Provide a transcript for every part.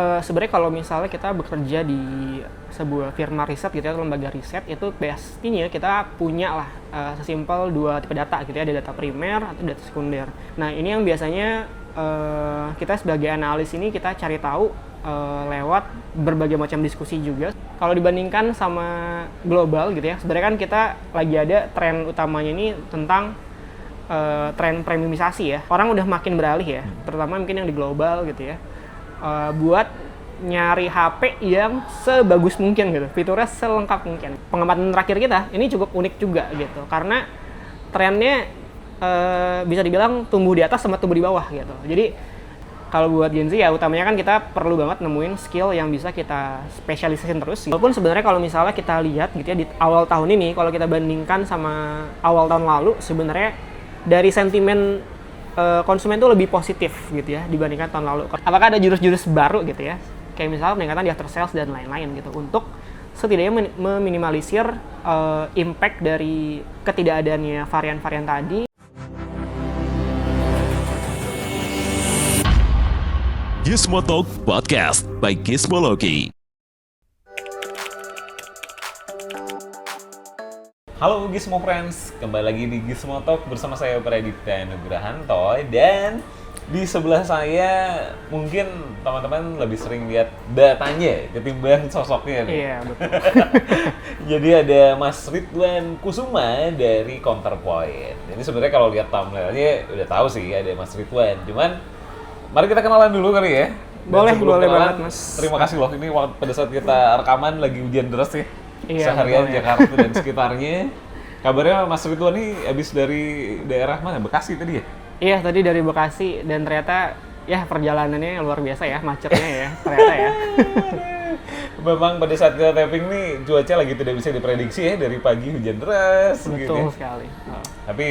Sebenarnya kalau misalnya kita bekerja di sebuah firma riset gitu ya, atau lembaga riset, itu pastinya kita punya lah sesimpel dua tipe data gitu ya, ada data primer atau data sekunder. Nah ini yang biasanya kita sebagai analis ini kita cari tahu lewat berbagai macam diskusi juga. Kalau dibandingkan sama global gitu ya, sebenarnya kan kita lagi ada tren utamanya ini tentang tren premiumisasi ya. Orang udah makin beralih ya, terutama mungkin yang di global gitu ya, buat nyari HP yang sebagus mungkin gitu, fiturnya selengkap mungkin. Pengamatan terakhir kita ini cukup unik juga gitu, karena trennya bisa dibilang tumbuh di atas sama tumbuh di bawah gitu. Jadi kalau buat Gen Z ya utamanya kan kita perlu banget nemuin skill yang bisa kita spesialisasin terus. Walaupun sebenarnya kalau misalnya kita lihat gitu ya di awal tahun ini, kalau kita bandingkan sama awal tahun lalu, sebenarnya dari sentimen konsumen itu lebih positif gitu ya dibandingkan tahun lalu. Apakah ada jurus-jurus baru gitu ya, kayak misalnya peningkatan di after sales dan lain-lain gitu, untuk setidaknya meminimalisir impact dari ketidakadaannya varian-varian tadi. Gizmo Talk Podcast by Gizmology. Halo Gizmo Friends, kembali lagi di Gizmo Talk bersama saya Pradipta Nugrahanto, dan di sebelah saya mungkin teman-teman lebih sering lihat datanya ketimbang sosoknya nih. Iya, betul. Jadi ada Mas Ridwan Kusuma dari Counterpoint. Ini sebenarnya kalau lihat thumbnailnya udah tahu sih ada Mas Ridwan. Cuman mari kita kenalan dulu kali ya. Dan Boleh sebelum kenalan, banget, Mas. Terima kasih loh, ini pada saat kita rekaman lagi hujan deras ya. Iya, Seharian betul ya. Jakarta dan sekitarnya. Kabarnya Mas Ridwan nih habis dari daerah mana? Bekasi tadi ya? Iya, tadi dari Bekasi, dan ternyata ya perjalanannya luar biasa ya, macetnya ya, ternyata ya. Memang pada saat kita tapping nih cuaca lagi tidak bisa diprediksi ya, dari pagi hujan deras gitu Betul ya. sekali. Tapi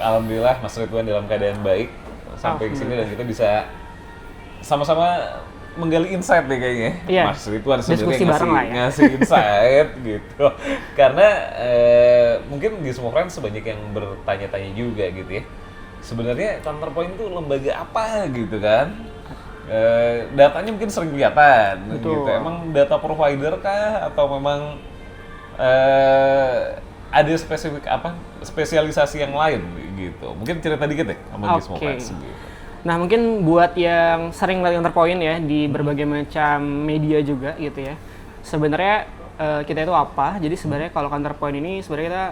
alhamdulillah Mas Ridwan dalam keadaan baik sampai ke sini dan kita bisa sama-sama menggali insight deh kayaknya. Iya, Mas Ridwan diskusi sebenarnya bareng lah ya. ngasih insight gitu. Karena mungkin di semua friends sebanyak yang bertanya-tanya juga gitu ya. Sebenarnya Counterpoint itu lembaga apa gitu kan? Datanya mungkin sering kelihatan Betul. gitu. Emang data provider kah atau memang ada spesifik apa spesialisasi yang lain gitu? Mungkin cerita dikit deh sama Gizmo Oke. Friends gitu. Nah, mungkin buat yang sering lihat Counterpoint ya di berbagai macam media juga gitu ya. Sebenarnya kita itu apa? Jadi sebenarnya kalau Counterpoint ini sebenarnya kita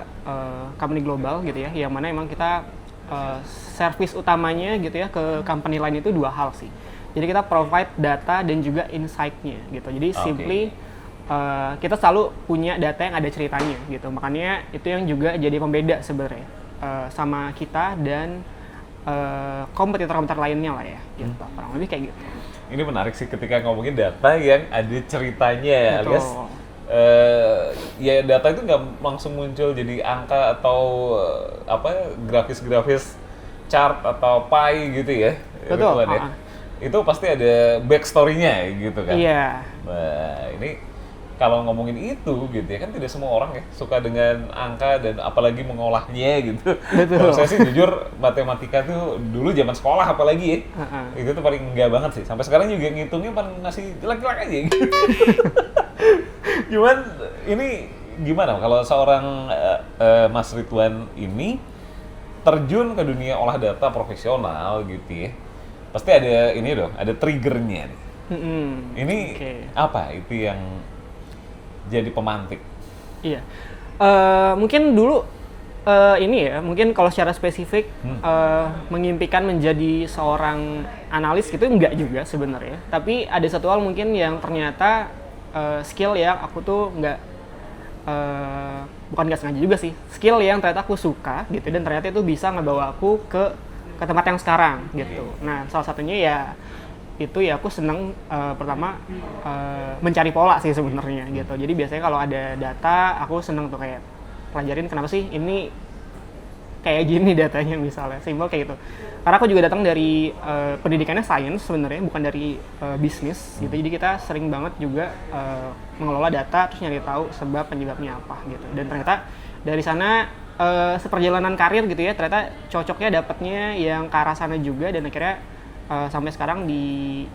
company global gitu ya, yang mana emang kita service utamanya gitu ya ke company lain itu dua hal sih. Jadi kita provide data dan juga insight-nya gitu. Jadi simply kita selalu punya data yang ada ceritanya gitu. Makanya itu yang juga jadi pembeda sebenarnya sama kita dan kompetitor-kompetitor lainnya lah ya, gitu. Kurang lebih kayak gitu. Ini menarik sih ketika ngomongin data yang ada ceritanya, Betul. alias ya data itu nggak langsung muncul jadi angka atau apa grafis-grafis chart atau pie gitu ya. Betul. Ridwan ya. Itu pasti ada backstory-nya gitu kan. Iya. Nah, ini kalau ngomongin itu gitu ya, kan tidak semua orang ya suka dengan angka dan apalagi mengolahnya gitu. Betul. Kalau saya sih jujur matematika tuh dulu zaman sekolah apalagi ya, itu tuh paling enggak banget sih. Sampai sekarang juga ngitungnya paling ngasih jelek-jelek aja gitu. Cuman ini gimana kalau seorang Mas Ridwan ini terjun ke dunia olah data profesional gitu ya, pasti ada ini dong, ada triggernya nih. Ini apa itu yang jadi pemantik? Iya. Mungkin dulu ini ya, mungkin kalau secara spesifik mengimpikan menjadi seorang analis gitu enggak juga sebenarnya. Tapi ada satu hal mungkin yang ternyata skill yang aku tuh bukan nggak sengaja juga sih. Skill yang ternyata aku suka gitu, dan ternyata itu bisa ngebawa aku ke tempat yang sekarang gitu. Nah, salah satunya ya itu ya aku seneng pertama mencari pola sih sebenarnya gitu. Jadi biasanya kalau ada data aku seneng tuh kayak pelajarin kenapa sih ini kayak gini datanya misalnya, simpel kayak gitu. Karena aku juga datang dari pendidikannya science sebenarnya, bukan dari bisnis gitu. Jadi kita sering banget juga mengelola data terus nyari tahu sebab penyebabnya apa gitu. Dan ternyata dari sana seperjalanan karir gitu ya, ternyata cocoknya dapatnya yang ke arah sana juga, dan akhirnya sampai sekarang di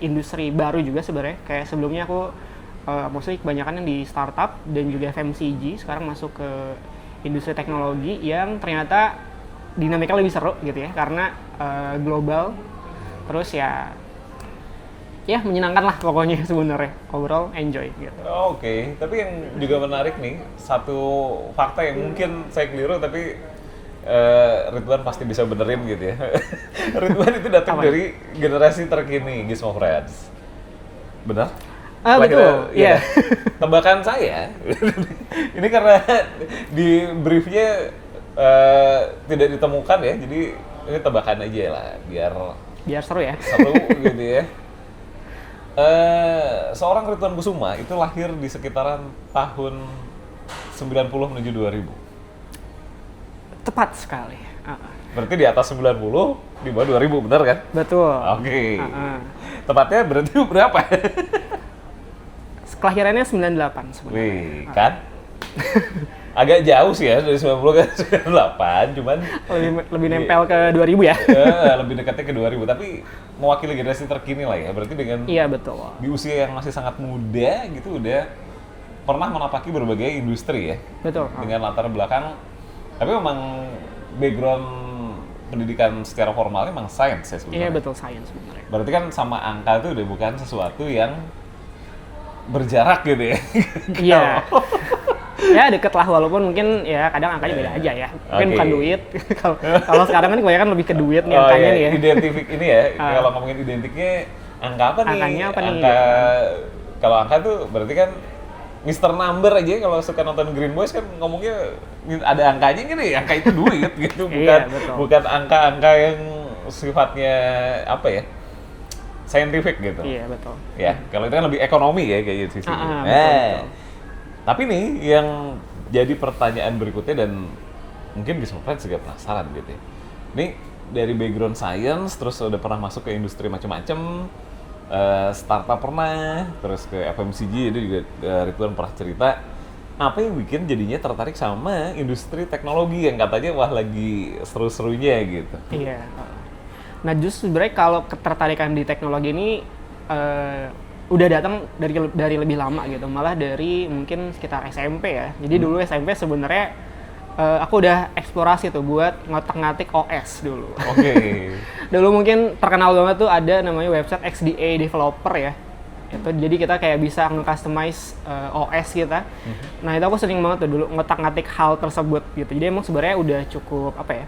industri baru juga sebenarnya. Kayak sebelumnya aku mostly kebanyakan yang di startup dan juga FMCG, sekarang masuk ke industri teknologi yang ternyata dinamika lebih seru gitu ya, karena global, terus ya menyenangkan lah pokoknya sebenarnya, overall enjoy gitu. Oke, tapi yang juga menarik nih, satu fakta yang mungkin saya keliru tapi Ridwan pasti bisa benerin gitu ya. Ridwan itu datang Apa? dari generasi terkini Gizmo Friends. Benar? Betul, Iya. iya. Tebakan saya, ini karena di briefnya tidak ditemukan ya, jadi ini tebakan aja lah, Biar seru ya. seru gitu ya. Seorang Ridwan Kusuma itu lahir di sekitaran tahun 90 menuju 2000. Tepat sekali. Berarti di atas 90, di bawah 2000, benar kan? Betul. Oke. Tepatnya berarti berapa? Kelahirannya 98 sebenarnya. Wih, kan? Agak jauh sih ya, dari 90 ke 98, cuman Lebih nempel ke 2000 ya. lebih dekatnya ke 2000, tapi mewakili generasi terkini lah ya. Berarti dengan Iya, betul. di usia yang masih sangat muda gitu udah pernah menapaki berbagai industri ya. Betul. Dengan latar belakang, tapi memang background pendidikan secara formalnya memang sains ya sebenarnya. Iya, betul, sains sebenarnya. Berarti kan sama angka itu udah bukan sesuatu yang berjarak gitu ya. Iya. Ya deket lah, walaupun mungkin ya kadang angkanya beda aja ya. Mungkin Oke. bukan duit. Kalau sekarang kan kebanyakan lebih ke duit nih angkanya nih ya. Identifik ini ya. Kalau ngomongin identiknya angka apa nih? Angkanya apa nih? Angka kalau angka tuh berarti kan Mr. Number aja kalau suka nonton Green Boys kan ngomongnya ada angkanya gini, angka itu duit gitu, bukan Iya, betul. bukan angka-angka yang sifatnya apa ya? Scientific gitu. Iya, betul. Ya, kalau itu kan lebih ekonomi ya kayak gitu sih. Betul. Tapi nih yang jadi pertanyaan berikutnya dan mungkin Gizmo Friends juga penasaran gitu ya. Nih dari background science terus udah pernah masuk ke industri macam-macam, startup pernah, terus ke FMCG jadi juga Ridwan pernah cerita. Apa yang bikin jadinya tertarik sama industri teknologi yang katanya wah lagi seru-serunya gitu? Iya. Nah, justru sebenarnya kalau ketertarikan di teknologi ini udah datang dari lebih lama gitu, malah dari mungkin sekitar SMP ya. Jadi dulu SMP sebenarnya aku udah eksplorasi tuh buat ngotak-ngatik OS dulu. Oke. Dulu mungkin terkenal banget tuh ada namanya website XDA developer ya. Itu jadi kita kayak bisa nge-customize OS kita. Nah, itu aku sering banget tuh dulu ngotak-ngatik hal tersebut gitu. Jadi emang sebenarnya udah cukup apa ya?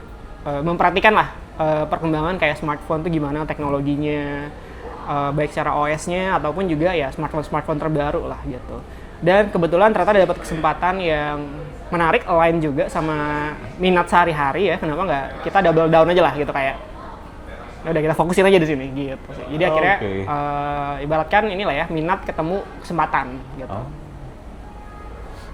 Memperhatikan lah perkembangan kayak smartphone tuh gimana teknologinya, baik secara OS-nya ataupun juga ya smartphone terbaru lah gitu. Dan kebetulan ternyata dapat kesempatan yang menarik, align juga sama minat sehari-hari ya. Kenapa nggak kita double down aja lah gitu, kayak ya udah kita fokusin aja di sini gitu sih. Jadi akhirnya ibaratkan inilah ya, minat ketemu kesempatan gitu.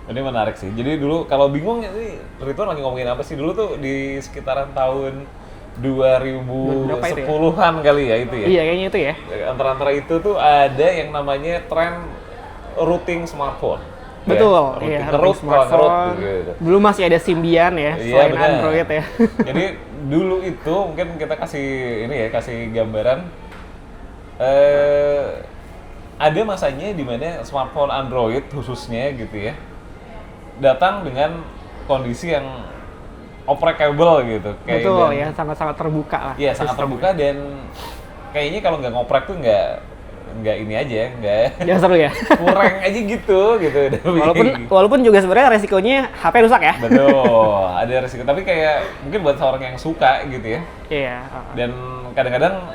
Ini menarik sih. Jadi dulu kalau bingung ini Ridwan lagi ngomongin apa sih? Dulu tuh di sekitaran tahun 2010-an kali ya itu ya. Iya, kayaknya itu ya. Antara itu tuh ada yang namanya tren routing smartphone. Betul, ya, iya, ngerut, smartphone. gitu. Dulu masih ada Symbian ya, Iya, selain benar. Android ya. Jadi dulu itu mungkin kita kasih ini ya, kasih gambaran. Ada masanya di mana smartphone Android khususnya gitu ya, datang dengan kondisi yang operable gitu. Kayak Betul dan- ya, sangat-sangat terbuka lah. Iya, sangat terbuka dan kayaknya kalau nggak ngoprek tuh nggak ini aja, nggak Ya seru ya. kurang aja gitu. Walaupun juga sebenarnya resikonya HP rusak ya. Betul, ada resiko. Tapi kayak mungkin buat seorang yang suka gitu ya. Iya. Dan kadang-kadang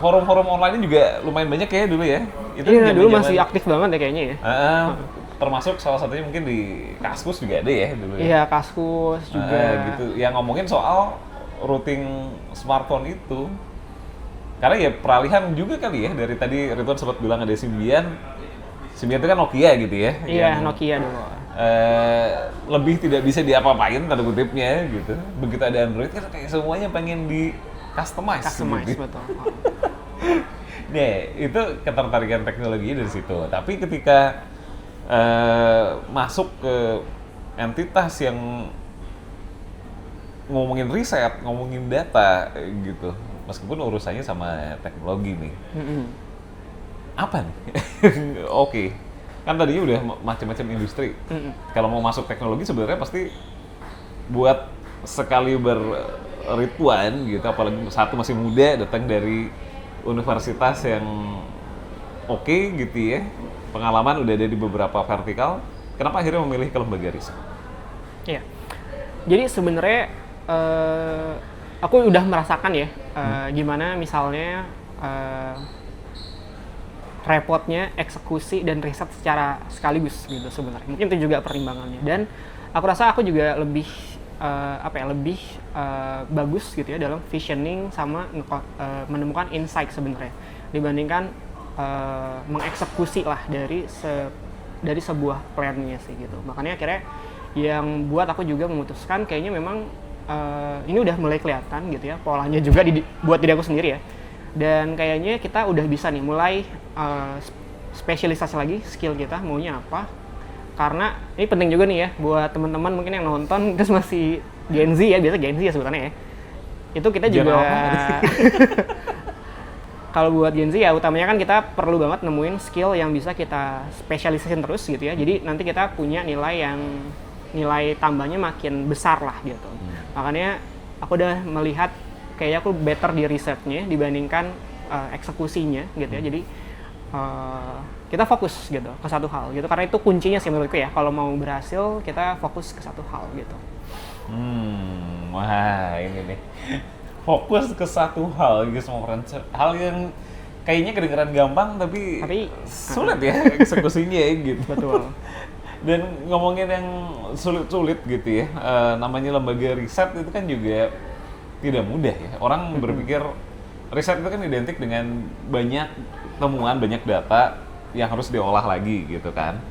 forum-forum online juga lumayan banyak ya dulu ya. Itu Iya, dulu zaman-zaman- masih aktif banget ya kayaknya ya. termasuk salah satunya mungkin di Kaskus juga ada ya dulu ya. Iya, Kaskus juga. Gitu. Yang ngomongin soal routing smartphone itu. Karena ya peralihan juga kali ya, dari tadi Ridwan sempat bilang ada Symbian. Symbian itu kan Nokia gitu ya. Iya, yang, Nokia dulu. lebih tidak bisa diapa-apain tanda kutipnya gitu. Begitu ada Android kan kayak semuanya pengen di customize gitu. Betul. Nah, itu ketertarikan teknologi dari situ. Tapi ketika masuk ke entitas yang ngomongin riset, ngomongin data gitu, meskipun urusannya sama teknologi nih. Mm-mm. Apa nih? Oke, kan tadinya udah macam-macam industri. Mm-mm. Kalau mau masuk teknologi sebenarnya pasti buat sekali berrituan gitu, apalagi satu masih muda datang dari universitas yang oke gitu ya, pengalaman udah ada di beberapa vertikal, kenapa akhirnya memilih ke lembaga riset? Iya. Jadi sebenarnya aku udah merasakan ya gimana misalnya repotnya eksekusi dan riset secara sekaligus gitu sebenarnya. Mungkin itu juga pertimbangannya. Dan aku rasa aku juga lebih bagus gitu ya dalam visioning sama menemukan insight sebenarnya dibandingkan mengeksekusi lah dari sebuah plannya sih gitu. Makanya akhirnya yang buat aku juga memutuskan kayaknya memang ini udah mulai kelihatan gitu ya polanya juga buat diri aku sendiri ya. Dan kayaknya kita udah bisa nih mulai spesialisasi lagi skill kita maunya apa. Karena ini penting juga nih ya buat teman-teman mungkin yang nonton terus masih Gen Z ya, biasa Gen Z ya sebutannya ya. Itu kita juga kalau buat Gen Z ya utamanya kan kita perlu banget nemuin skill yang bisa kita spesialisasiin terus gitu ya. Jadi nanti kita punya nilai tambahnya makin besar lah gitu. Makanya aku udah melihat kayaknya aku better di risetnya dibandingkan eksekusinya gitu ya. Jadi kita fokus gitu ke satu hal gitu karena itu kuncinya sih menurutku ya. Kalau mau berhasil kita fokus ke satu hal gitu. Wah ini nih. Fokus ke satu hal gitu, semua hal yang kayaknya kedengeran gampang tapi sulit ya eksekusinya gitu. Betul. Dan ngomongin yang sulit-sulit gitu ya, namanya lembaga riset itu kan juga tidak mudah ya. Orang berpikir riset itu kan identik dengan banyak temuan, banyak data yang harus diolah lagi gitu kan.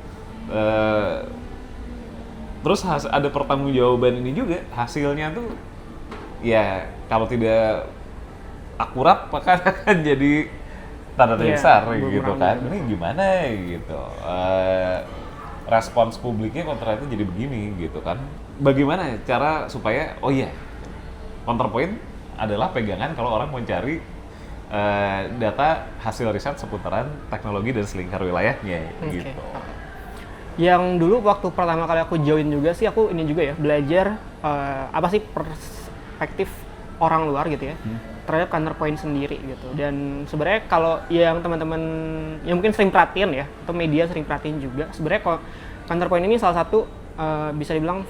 Terus ada pertanggungjawaban ini juga, hasilnya tuh ya kalau tidak akurat maka akan jadi tanda tanya besar gitu kan. Ini gimana gitu. Respons publiknya kok ternyata jadi begini gitu kan. Bagaimana cara supaya Counterpoint adalah pegangan kalau orang mau cari data hasil riset seputaran teknologi dan selingkar wilayahnya gitu. Yang dulu waktu pertama kali aku join juga sih aku ini juga ya belajar apa sih perspektif orang luar gitu ya terhadap Counterpoint sendiri gitu. Dan sebenarnya kalau yang teman-teman yang mungkin sering perhatiin ya atau media sering perhatiin juga sebenarnya Counterpoint ini salah satu bisa dibilang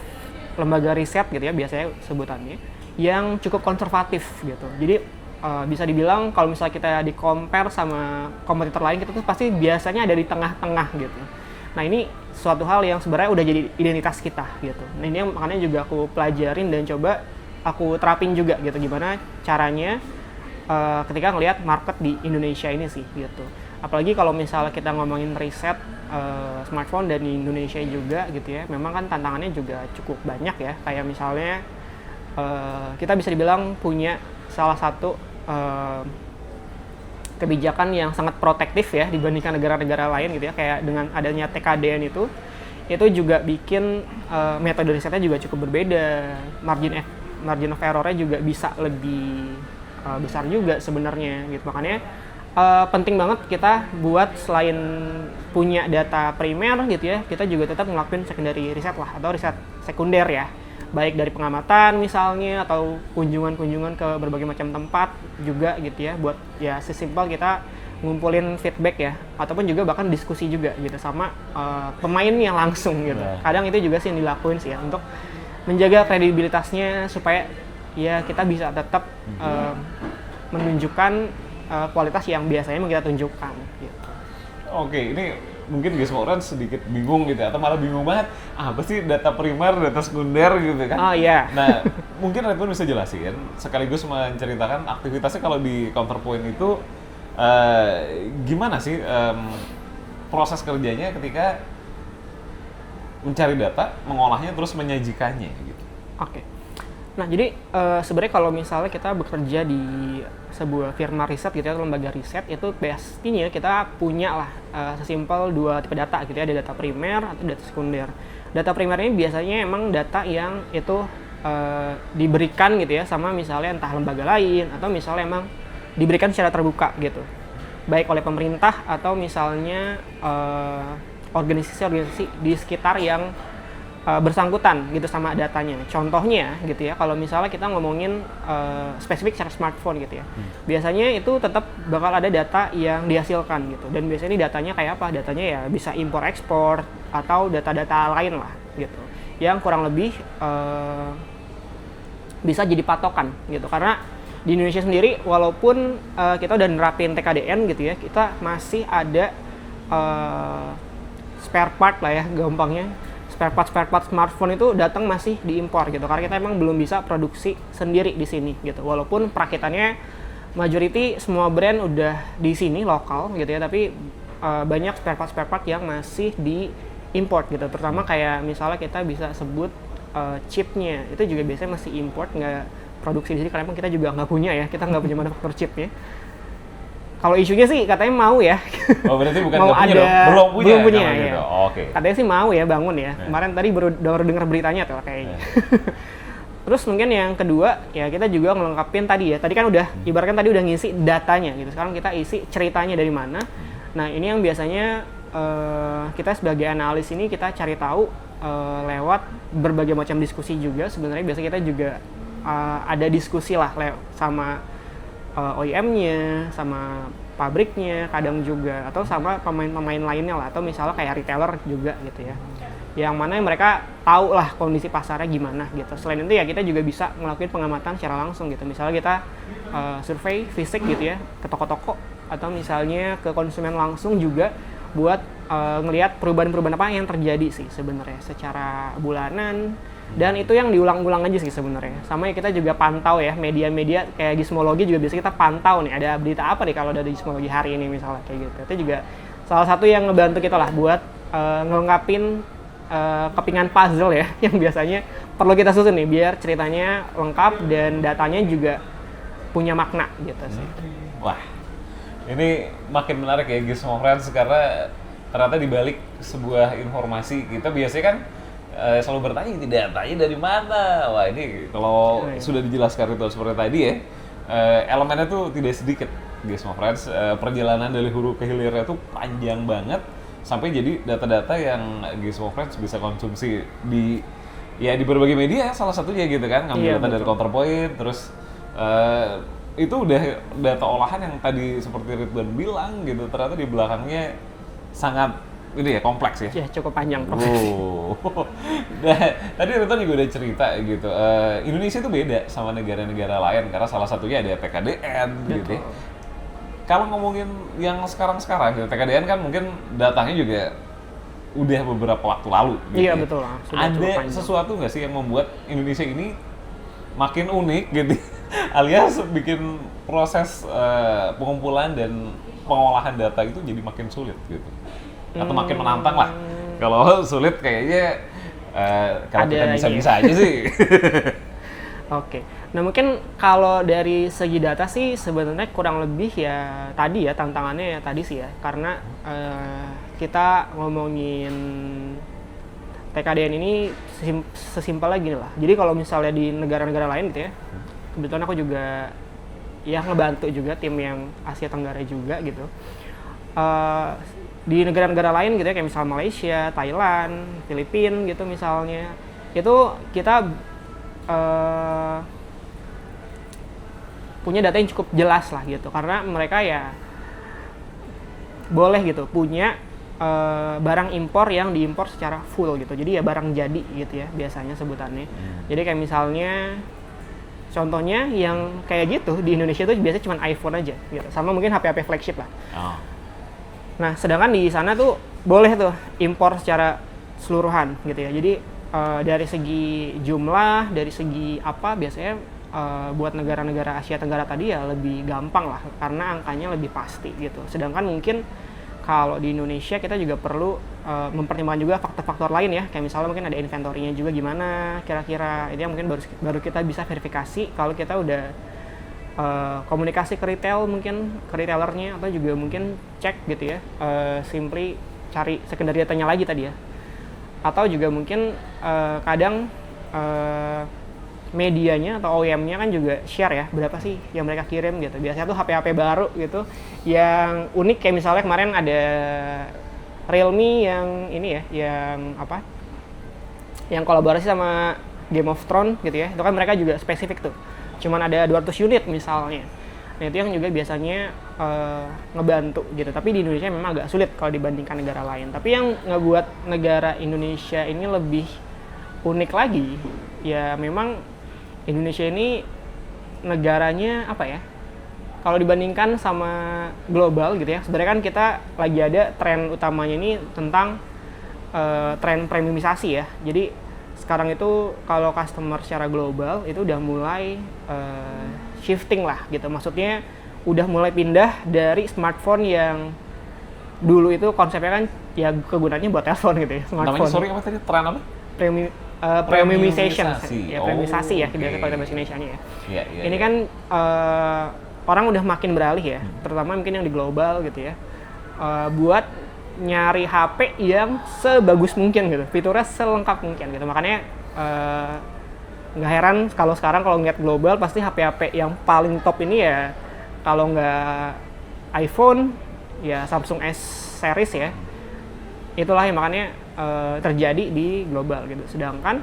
lembaga riset gitu ya biasanya sebutannya yang cukup konservatif gitu. Jadi bisa dibilang kalau misalnya kita di-compare sama kompetitor lain kita tuh pasti biasanya ada di tengah-tengah gitu. Nah ini suatu hal yang sebenarnya udah jadi identitas kita gitu. Nah ini yang makanya juga aku pelajarin dan coba aku terapin juga gitu gimana caranya ketika ngelihat market di Indonesia ini sih gitu. Apalagi kalau misalnya kita ngomongin riset smartphone dan di Indonesia juga gitu ya, memang kan tantangannya juga cukup banyak ya. Kayak misalnya kita bisa dibilang punya salah satu kebijakan yang sangat protektif ya dibandingkan negara-negara lain gitu ya. Kayak dengan adanya TKDN itu juga bikin metode risetnya juga cukup berbeda. Margin of error-nya juga bisa lebih besar juga sebenarnya gitu. Makanya penting banget kita buat selain punya data primer gitu ya, kita juga tetap ngelakuin secondary riset lah atau riset sekunder ya. Baik dari pengamatan misalnya atau kunjungan-kunjungan ke berbagai macam tempat juga gitu ya, buat ya sesimpel kita ngumpulin feedback ya, ataupun juga bahkan diskusi juga gitu sama pemainnya langsung gitu. Kadang itu juga sih yang dilakuin sih ya untuk menjaga kredibilitasnya supaya ya kita bisa tetap menunjukkan kualitas yang biasanya kita tunjukkan gitu. Oke, ini mungkin guys semua orang sedikit bingung gitu atau malah bingung banget apa sih data primer, data sekunder gitu kan. Oh iya. Nah, mungkin Redmond bisa jelasin sekaligus menceritakan aktivitasnya kalau di Counterpoint itu gimana sih proses kerjanya ketika mencari data, mengolahnya terus menyajikannya gitu. Oke. Nah, jadi sebenarnya kalau misalnya kita bekerja di sebuah firma riset gitu ya, atau lembaga riset, itu pastinya kita punya lah sesimpel dua tipe data gitu ya, ada data primer atau data sekunder. Data primer ini biasanya emang data yang itu diberikan gitu ya sama misalnya entah lembaga lain atau misalnya emang diberikan secara terbuka gitu, baik oleh pemerintah atau misalnya organisasi-organisasi di sekitar yang bersangkutan gitu sama datanya. Contohnya gitu ya, kalau misalnya kita ngomongin spesifik secara smartphone gitu ya, biasanya itu tetap bakal ada data yang dihasilkan gitu, dan biasanya ini datanya kayak apa? Datanya ya bisa impor ekspor atau data-data lain lah gitu, yang kurang lebih bisa jadi patokan gitu. Karena di Indonesia sendiri walaupun kita udah nerapin TKDN gitu ya, kita masih ada spare part lah ya gampangnya. Spare part smartphone itu datang masih diimpor gitu, karena kita emang belum bisa produksi sendiri di sini gitu. Walaupun perakitannya majority semua brand udah di sini lokal gitu ya, tapi banyak spare part yang masih diimport gitu. Terutama kayak misalnya kita bisa sebut chipnya itu juga biasanya masih import, nggak produksi di sini karena emang kita juga nggak punya ya, kita nggak punya manufaktur chipnya. Kalau isunya sih katanya mau ya. Oh berarti bukan mau nggak punya ada, dong? Belum punya ya. gitu. Oh, oke. Katanya sih mau ya bangun ya. Kemarin tadi baru dengar beritanya tuh kayaknya. Terus mungkin yang kedua ya kita juga ngelengkapin tadi ya. Tadi kan udah ibaratkan tadi udah ngisi datanya gitu. Sekarang kita isi ceritanya dari mana. Nah ini yang biasanya kita sebagai analis ini kita cari tahu lewat berbagai macam diskusi juga. Sebenarnya biasa kita juga ada diskusi lah sama OEM-nya, sama pabriknya, kadang juga atau sama pemain-pemain lainnya lah, atau misalnya kayak retailer juga gitu ya. Yang mana mereka tahu lah kondisi pasarnya gimana gitu. Selain itu ya kita juga bisa ngelakuin pengamatan secara langsung gitu. Misalnya kita survei fisik gitu ya ke toko-toko atau misalnya ke konsumen langsung juga buat ngelihat perubahan-perubahan apa yang terjadi sih sebenarnya secara bulanan. Dan itu yang diulang-ulang aja sih sebenarnya. Sama ya kita juga pantau ya media-media kayak Gizmologi juga biasa kita pantau nih ada berita apa nih kalau dari Gizmologi hari ini misalnya kayak gitu. Itu juga salah satu yang ngebantu kita lah buat ngelengkapin kepingan puzzle ya yang biasanya perlu kita susun nih biar ceritanya lengkap dan datanya juga punya makna gitu sih. Wah, ini makin menarik ya Gizmo Friends karena ternyata dibalik sebuah informasi kita biasanya kan selalu bertanya datanya dari mana. Wah ini kalau sudah dijelaskan itu seperti tadi ya, elemennya tuh tidak sedikit Gizmo Friends. Perjalanan dari hulu ke hilirnya tuh panjang banget sampai jadi data-data yang Gizmo Friends bisa konsumsi di berbagai media salah satunya gitu kan, ngambil data dari Counterpoint, terus itu udah data olahan yang tadi seperti Ridwan bilang gitu, ternyata di belakangnya sangat ini ya kompleks ya. Ya cukup panjang. Nah, tadi Ridwan juga udah cerita gitu. Indonesia itu beda sama negara-negara lain karena salah satunya ada TKDN gitu ya. Kalau ngomongin yang sekarang-sekarang gitu, TKDN kan mungkin datanya juga udah beberapa waktu lalu gitu. Iya ya. betul. Ada sesuatu nggak sih yang membuat Indonesia ini makin unik gitu? Alias bikin proses pengumpulan dan pengolahan data itu jadi makin sulit gitu. Atau makin menantang lah. Kalau sulit kayaknya kalau kita bisa-bisa aja sih. Oke. Nah mungkin kalau dari segi data sih sebenarnya kurang lebih ya tadi ya tantangannya ya tadi sih ya. Karena kita ngomongin TKDN ini sesimpel gini lah. Jadi kalau misalnya di negara-negara lain gitu ya, kebetulan aku juga ya ngebantu juga tim yang Asia Tenggara juga gitu. Di negara-negara lain gitu ya kayak misal Malaysia, Thailand, Filipina gitu misalnya, itu kita punya data yang cukup jelas lah gitu karena mereka ya boleh gitu punya barang impor yang diimpor secara full gitu, jadi ya barang jadi gitu ya biasanya sebutannya. Jadi kayak misalnya contohnya yang kayak gitu di Indonesia itu biasanya cuma iPhone aja gitu, sama mungkin HP-HP flagship lah. Nah, sedangkan di sana tuh boleh tuh impor secara keseluruhan gitu ya. Jadi dari segi jumlah, dari segi apa biasanya buat negara-negara Asia Tenggara tadi ya lebih gampang lah karena angkanya lebih pasti gitu. Sedangkan mungkin kalau di Indonesia kita juga perlu mempertimbangkan juga faktor-faktor lain ya. Kayak misalnya mungkin ada inventory-nya juga gimana kira-kira. Itu yang mungkin baru kita bisa verifikasi kalau kita udah komunikasi ke retail mungkin ke retailernya atau juga mungkin cek gitu ya, simply cari sekedar datanya lagi tadi ya, atau juga mungkin kadang medianya atau OEM-nya kan juga share ya berapa sih yang mereka kirim gitu. Biasanya tuh HP-HP baru gitu yang unik, kayak misalnya kemarin ada Realme yang ini ya, yang apa? Yang kolaborasi sama Game of Thrones gitu ya. Itu kan mereka juga spesifik tuh. Cuman ada 200 unit misalnya. Nah, itu yang juga biasanya ngebantu gitu. Tapi di Indonesia memang agak sulit kalau dibandingkan negara lain. Tapi yang ngebuat negara Indonesia ini lebih unik lagi, ya memang Indonesia ini negaranya apa ya? Kalau dibandingkan sama global gitu ya, sebenarnya kan kita lagi ada tren utamanya ini tentang tren premiumisasi ya. Jadi sekarang itu kalau customer secara global itu udah mulai shifting lah gitu. Maksudnya udah mulai pindah dari smartphone yang dulu itu konsepnya kan ya kegunaannya buat telepon gitu ya, smartphone. Namanya sorry apa tadi? Tren apa? Premiumization. Ya, Oh, premiumisasi ya, oke. biasa kalau bahasa Indonesianya ya. Iya, iya. Ini kan orang udah makin beralih ya, terutama mungkin yang di global gitu ya, buat nyari HP yang sebagus mungkin gitu, fiturnya selengkap mungkin gitu. Makanya nggak heran kalau sekarang kalau ngeliat global pasti HP-HP yang paling top ini ya, kalau nggak iPhone ya Samsung S series ya. Itulah yang makanya terjadi di global gitu. Sedangkan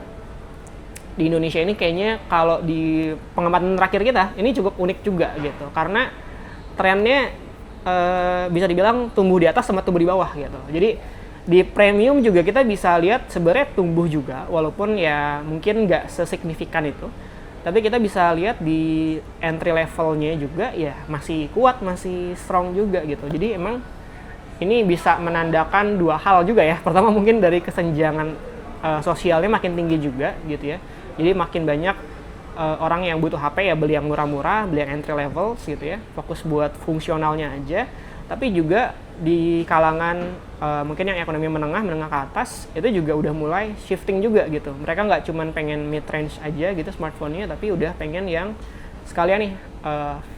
di Indonesia ini kayaknya kalau di pengamatan terakhir kita ini cukup unik juga gitu, karena trennya bisa dibilang tumbuh di atas sama tumbuh di bawah gitu. Jadi di premium juga kita bisa lihat sebenarnya tumbuh juga, walaupun ya mungkin nggak sesignifikan itu. Tapi kita bisa lihat di entry levelnya juga ya masih kuat, masih strong juga gitu. Jadi emang ini bisa menandakan dua hal juga ya. Pertama mungkin dari kesenjangan sosialnya makin tinggi juga gitu ya. Jadi makin banyak orang yang butuh HP ya beli yang murah-murah, beli yang entry level gitu ya, fokus buat fungsionalnya aja. Tapi juga di kalangan mungkin yang ekonomi menengah ke atas itu juga udah mulai shifting juga gitu. Mereka nggak cuman pengen mid range aja gitu smartphone-nya, tapi udah pengen yang sekalian nih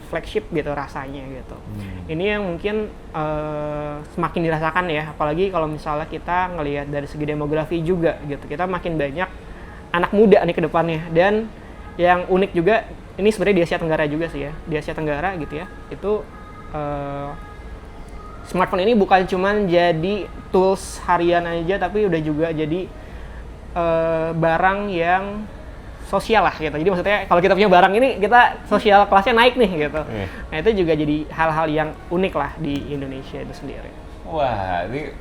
flagship gitu rasanya gitu. Ini yang mungkin semakin dirasakan ya, apalagi kalau misalnya kita ngelihat dari segi demografi juga gitu. Kita makin banyak anak muda nih ke depannya, dan yang unik juga ini sebenarnya di Asia Tenggara juga sih ya. Di Asia Tenggara gitu ya, itu smartphone ini bukan cuman jadi tools harian aja, tapi udah juga jadi barang yang sosial lah gitu. Jadi maksudnya kalau kita punya barang ini, kita sosial kelasnya naik nih gitu. Nah itu juga jadi hal-hal yang unik lah di Indonesia itu sendiri. Wah, ini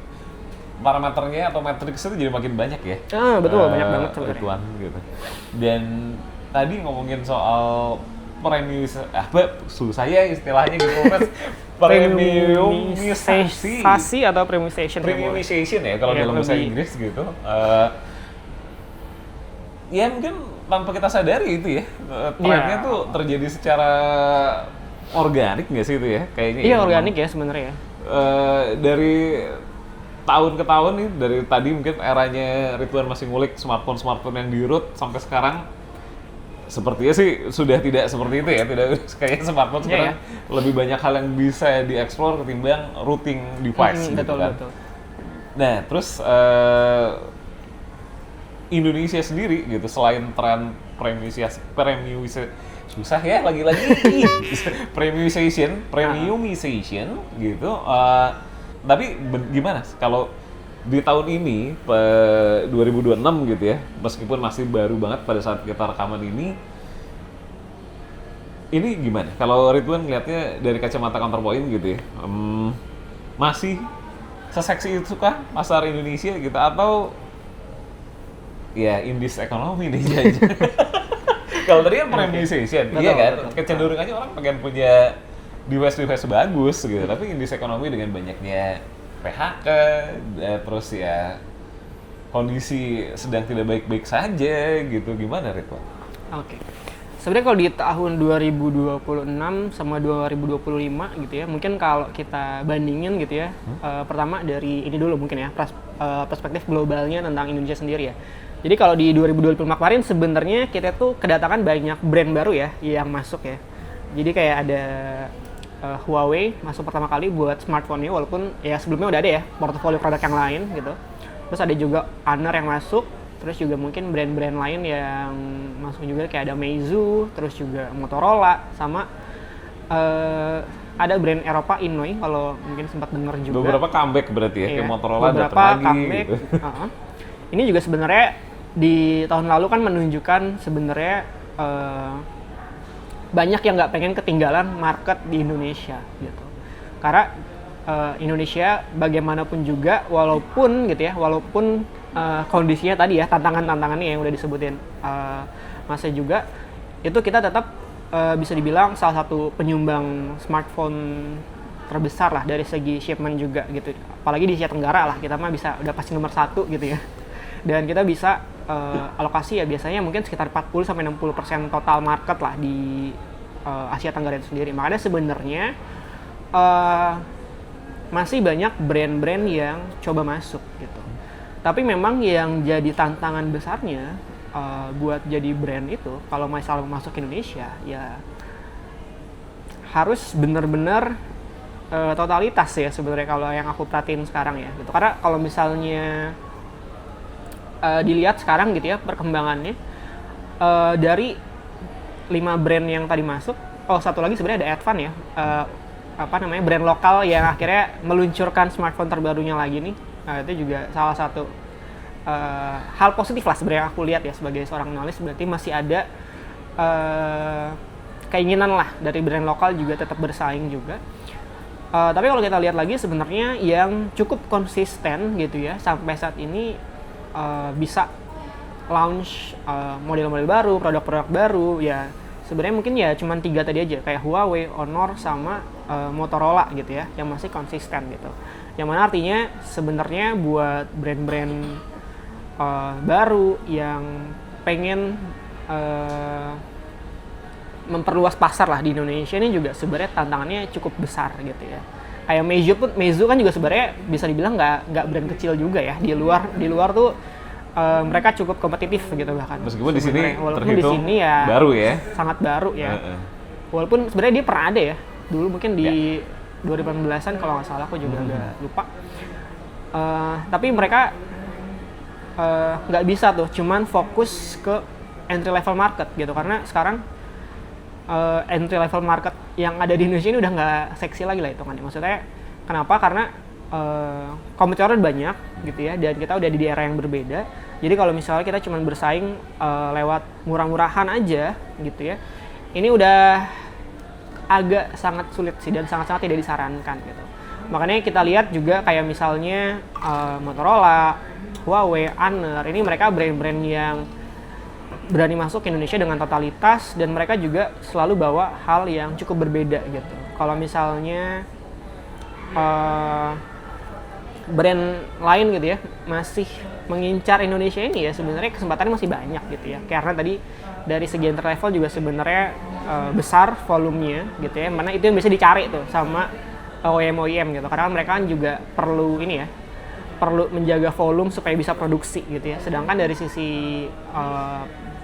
parameternya atau matriksnya itu jadi makin banyak ya. Betul, banyak banget sebenarnya. Rituan gitu. Dan tadi ngomongin soal susah ya istilahnya gitu Mas. Premiumisasi atau premiumization. Premiumization ya kalau Ya, dalam bahasa lebih. Inggris gitu. Ya mungkin tanpa kita sadari itu ya, trennya Iya. tuh terjadi secara organik nggak sih itu ya? Kayaknya Iya ya, organik ya sebenarnya ya. dari tahun ke tahun nih, dari tadi mungkin eranya Ridwan masih ngulik smartphone yang di root sampai sekarang sepertinya sih sudah tidak seperti itu ya, tidak kayaknya smartphone sekarang lebih banyak hal yang bisa dieksplor ketimbang routing device gitu Betul, kan. betul. Nah, terus Indonesia sendiri gitu selain tren premiumization susah ya lagi-lagi premiumization gitu. Tapi gimana kalau di tahun ini 2026 gitu ya, meskipun masih baru banget pada saat kita rekaman ini gimana? Kalau Ridwan ngeliatnya dari kacamata counterpoint gitu ya, masih seseksi itu kah pasar Indonesia gitu, atau ya indis ekonomi nih aja? Kalau tadi kan premiumization, iya kan? Kecenderungannya orang pengen punya device bagus gitu, tapi indis ekonomi dengan banyaknya PHK, terus ya kondisi sedang tidak baik-baik saja gitu, gimana Ridwan? Oke. Sebenarnya kalau di tahun 2026 sama 2025 gitu ya, mungkin kalau kita bandingin gitu ya, pertama dari ini dulu mungkin ya, perspektif globalnya tentang Indonesia sendiri ya. Jadi kalau di 2025 kemarin sebenarnya kita tuh kedatangan banyak brand baru ya yang masuk ya. Jadi kayak ada Huawei masuk pertama kali buat smartphone-nya, walaupun ya sebelumnya udah ada ya portofolio produk yang lain gitu. Terus ada juga Honor yang masuk, Terus juga mungkin brand-brand lain yang masuk juga kayak ada Meizu, terus juga Motorola, sama ada brand Eropa Inouye kalau mungkin sempat dengar juga. Beberapa comeback berarti ya, kayak Motorola datang lagi comeback, gitu. Ini juga sebenarnya di tahun lalu kan menunjukkan sebenarnya banyak yang nggak pengen ketinggalan market di Indonesia gitu. Karena Indonesia bagaimanapun juga, walaupun kondisinya tadi ya, tantangannya yang udah disebutin masih juga, itu kita tetap bisa dibilang salah satu penyumbang smartphone terbesar lah dari segi shipment juga gitu. Apalagi di Asia Tenggara lah, kita mah bisa udah pasti nomor 1 gitu ya. Dan kita bisa alokasi ya biasanya mungkin sekitar 40-60% total market lah di Asia Tenggara itu sendiri. Makanya sebenarnya masih banyak brand-brand yang coba masuk gitu. Tapi memang yang jadi tantangan besarnya buat jadi brand itu, kalau misalnya masuk ke Indonesia, ya harus benar-benar totalitas ya sebenarnya kalau yang aku perhatiin sekarang ya gitu. Karena kalau misalnya dilihat sekarang gitu ya perkembangannya, dari 5 brand yang tadi masuk, satu lagi sebenarnya ada Advan ya, brand lokal yang akhirnya meluncurkan smartphone terbarunya lagi nih. Itu juga salah satu hal positif lah sebenarnya aku lihat ya sebagai seorang analis, berarti masih ada keinginan lah dari brand lokal juga tetap bersaing juga. Tapi kalau kita lihat lagi sebenarnya yang cukup konsisten gitu ya sampai saat ini bisa launch model-model baru, produk-produk baru ya sebenarnya mungkin ya cuma 3 tadi aja, kayak Huawei, Honor, sama Motorola gitu ya, yang masih konsisten gitu. Yang mana artinya sebenarnya buat brand-brand baru yang pengen memperluas pasar lah di Indonesia ini juga sebenarnya tantangannya cukup besar gitu ya. Kayak Meizu kan juga sebenarnya bisa dibilang nggak brand kecil juga ya, di luar tuh mereka cukup kompetitif gitu bahkan. Meskipun di sini walaupun di sini ya baru ya, sangat baru ya. Walaupun sebenarnya dia pernah ada ya dulu mungkin di 2018an kalau nggak salah, aku juga agak lupa. Tapi mereka nggak bisa tuh cuman fokus ke entry level market gitu, karena sekarang entry level market yang ada di Indonesia ini udah nggak seksi lagi lah hitungannya. Maksudnya kenapa? Karena kompetitor banyak gitu ya, dan kita udah di era yang berbeda. Jadi kalau misalnya kita cuma bersaing lewat murah-murahan aja gitu ya, ini udah agak sangat sulit sih dan sangat-sangat tidak disarankan gitu. Makanya kita lihat juga kayak misalnya Motorola, Huawei, Honor, ini mereka brand-brand yang berani masuk ke Indonesia dengan totalitas, dan mereka juga selalu bawa hal yang cukup berbeda gitu. Kalau misalnya brand lain gitu ya masih mengincar Indonesia ini ya sebenarnya kesempatannya masih banyak gitu ya, karena tadi dari segi entry level juga sebenarnya besar volumenya gitu ya, mana itu yang bisa dicari tuh sama OEM gitu, karena mereka kan juga perlu ini ya, perlu menjaga volume supaya bisa produksi gitu ya. Sedangkan dari sisi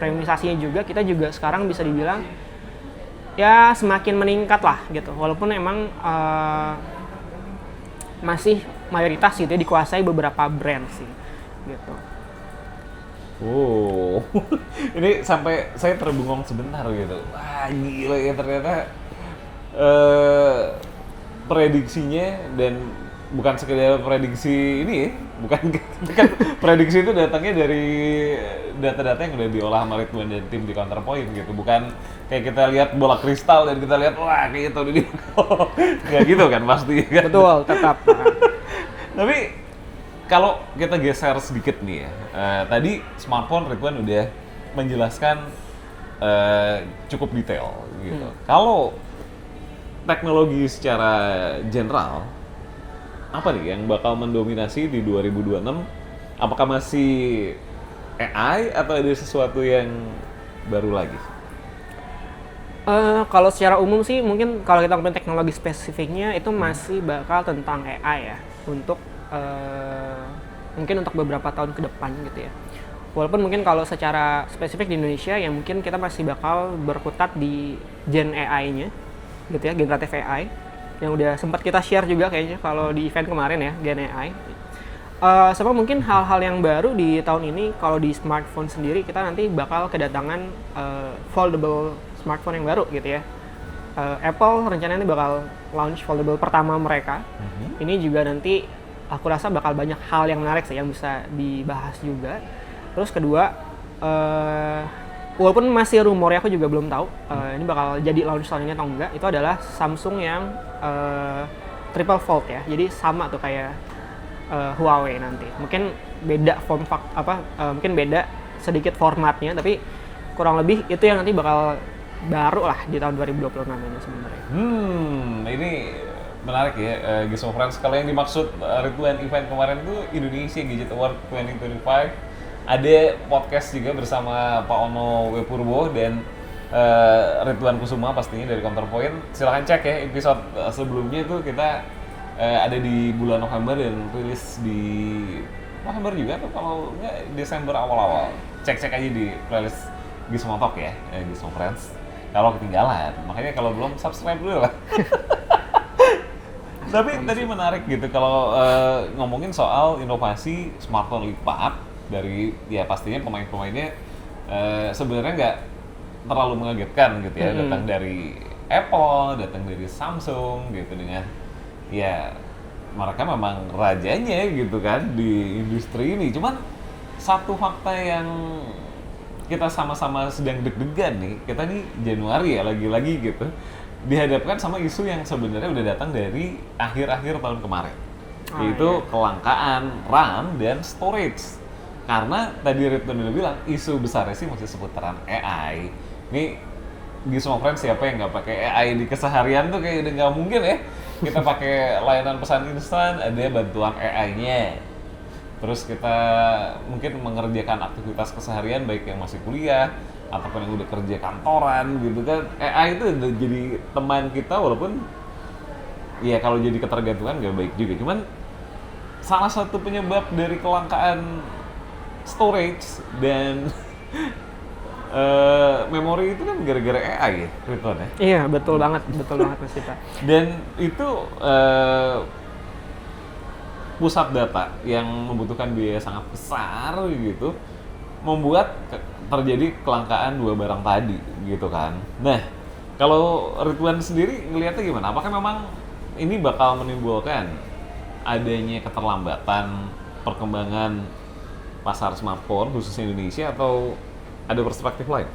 premiumisasinya juga kita juga sekarang bisa dibilang ya semakin meningkat lah gitu, walaupun emang masih mayoritas gitu ya dikuasai beberapa brand sih gitu. Oh, ini sampai saya terbengong sebentar gitu. Wah gila ya ternyata prediksinya, dan bukan sekedar prediksi ini ya, bukan prediksi itu datangnya dari data-data yang udah diolah sama Ridwan dan tim di Counterpoint gitu, bukan kayak kita lihat bola kristal dan kita lihat wah kayak gitu ini nggak gitu kan pasti kan. Betul, tetap. Tapi kalau kita geser sedikit nih ya, tadi smartphone Ridwan udah menjelaskan cukup detail gitu. Kalau teknologi secara general, apa nih yang bakal mendominasi di 2026? Apakah masih AI atau ada sesuatu yang baru lagi? Kalau secara umum sih mungkin kalau kita ngomongin teknologi spesifiknya itu masih bakal tentang AI ya, untuk mungkin untuk beberapa tahun ke depan gitu ya. Walaupun mungkin kalau secara spesifik di Indonesia ya mungkin kita masih bakal berkutat di Gen AI-nya gitu ya, generatif AI yang udah sempat kita share juga kayaknya kalau di event kemarin ya, Gen AI. Sama mungkin hal-hal yang baru di tahun ini, kalau di smartphone sendiri kita nanti bakal kedatangan foldable smartphone yang baru gitu ya. Apple rencananya bakal launch foldable pertama mereka. Ini juga nanti aku rasa bakal banyak hal yang menarik sih yang bisa dibahas juga. Terus kedua, walaupun masih rumor ya, aku juga belum tahu ini bakal jadi launch tahun ini atau enggak, itu adalah Samsung yang triple fold ya. Jadi sama tuh kayak Huawei nanti. Mungkin beda mungkin beda sedikit formatnya, tapi kurang lebih itu yang nanti bakal baru lah di tahun 2026 ini sebenarnya. Ini menarik ya, Gizmo Friends. Kalau yang dimaksud Ridwan event kemarin tuh Indonesia Gadget Award 2025. Ada podcast juga bersama Pak Ono Wepurbo dan Ridwan Kusuma pastinya dari Counterpoint. Silahkan cek ya episode sebelumnya itu kita ada di bulan November dan rilis di November juga tuh, kalau nggak Desember awal-awal. Cek-cek aja di playlist Gizmo Talk ya, Gizmo Friends. Kalau ketinggalan, makanya kalau belum subscribe dulu lah. Tapi tadi menarik gitu kalau ngomongin soal inovasi smartphone lipat dari ya pastinya pemain-pemainnya sebenarnya nggak terlalu mengagetkan gitu ya, datang dari Apple, datang dari Samsung gitu, dengan ya mereka memang rajanya gitu kan di industri ini. Cuman satu fakta yang kita sama-sama sedang deg-degan nih, kita nih Januari ya lagi-lagi gitu, dihadapkan sama isu yang sebenarnya udah datang dari akhir-akhir tahun kemarin, yaitu kelangkaan RAM dan storage. Karena tadi Ridwan udah bilang isu besarnya sih masih seputaran AI. Ini Gizmo Friends, siapa yang nggak pakai AI di keseharian tuh kayak udah nggak mungkin ya. Kita pakai layanan pesan instan, ada bantuan AI-nya. Terus kita mungkin mengerjakan aktivitas keseharian baik yang masih kuliah ataupun yang udah kerja kantoran gitu kan. AI itu udah jadi teman kita, walaupun ya kalau jadi ketergantungan nggak baik juga. Cuman salah satu penyebab dari kelangkaan storage dan memori itu kan gara-gara AI ya, Ridwan ya? Iya, betul banget Mas Cita. Dan itu pusat data yang membutuhkan biaya sangat besar gitu, membuat terjadi kelangkaan dua barang tadi gitu kan. Nah, kalau Ridwan sendiri ngelihatnya gimana? Apakah memang ini bakal menimbulkan adanya keterlambatan perkembangan pasar smartphone khususnya Indonesia, atau ada perspektif lain?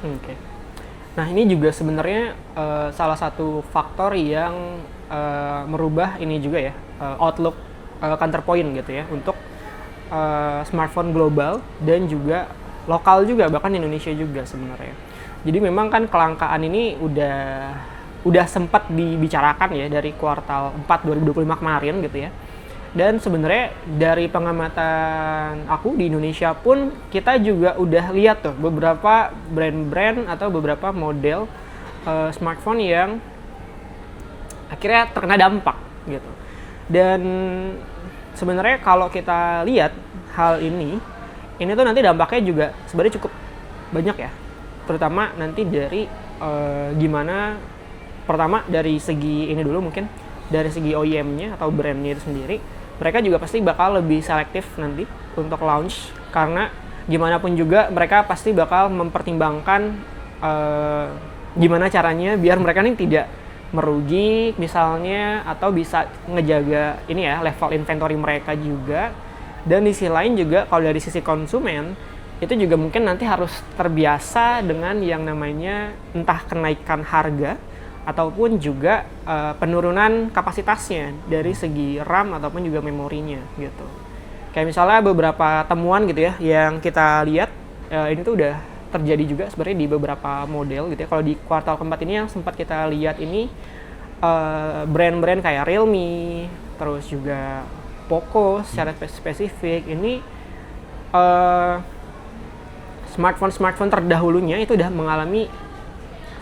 Oke. Nah, ini juga sebenarnya salah satu faktor yang merubah ini juga ya, outlook Counterpoint gitu ya, untuk smartphone global dan juga lokal juga, bahkan Indonesia juga sebenarnya. Jadi memang kan kelangkaan ini udah sempat dibicarakan ya dari kuartal 4 2025 kemarin gitu ya. Dan sebenarnya dari pengamatan aku di Indonesia pun kita juga udah lihat tuh beberapa brand-brand atau beberapa model smartphone yang akhirnya terkena dampak gitu. Dan sebenarnya kalau kita lihat hal ini tuh nanti dampaknya juga sebenarnya cukup banyak ya. Terutama nanti dari gimana, pertama dari segi ini dulu, mungkin dari segi OEM-nya atau brand-nya itu sendiri. Mereka juga pasti bakal lebih selektif nanti untuk launch, karena gimana pun juga mereka pasti bakal mempertimbangkan gimana caranya biar mereka nih tidak merugi misalnya, atau bisa ngejaga ini ya level inventory mereka juga. Dan di sisi lain juga kalau dari sisi konsumen itu juga mungkin nanti harus terbiasa dengan yang namanya entah kenaikan harga ataupun juga penurunan kapasitasnya dari segi RAM ataupun juga memorinya gitu. Kayak misalnya beberapa temuan gitu ya yang kita lihat, ini tuh udah terjadi juga sebenarnya di beberapa model gitu ya. Kalau di kuartal keempat ini yang sempat kita lihat ini brand-brand kayak Realme, terus juga Poco secara spesifik ini smartphone terdahulunya itu udah mengalami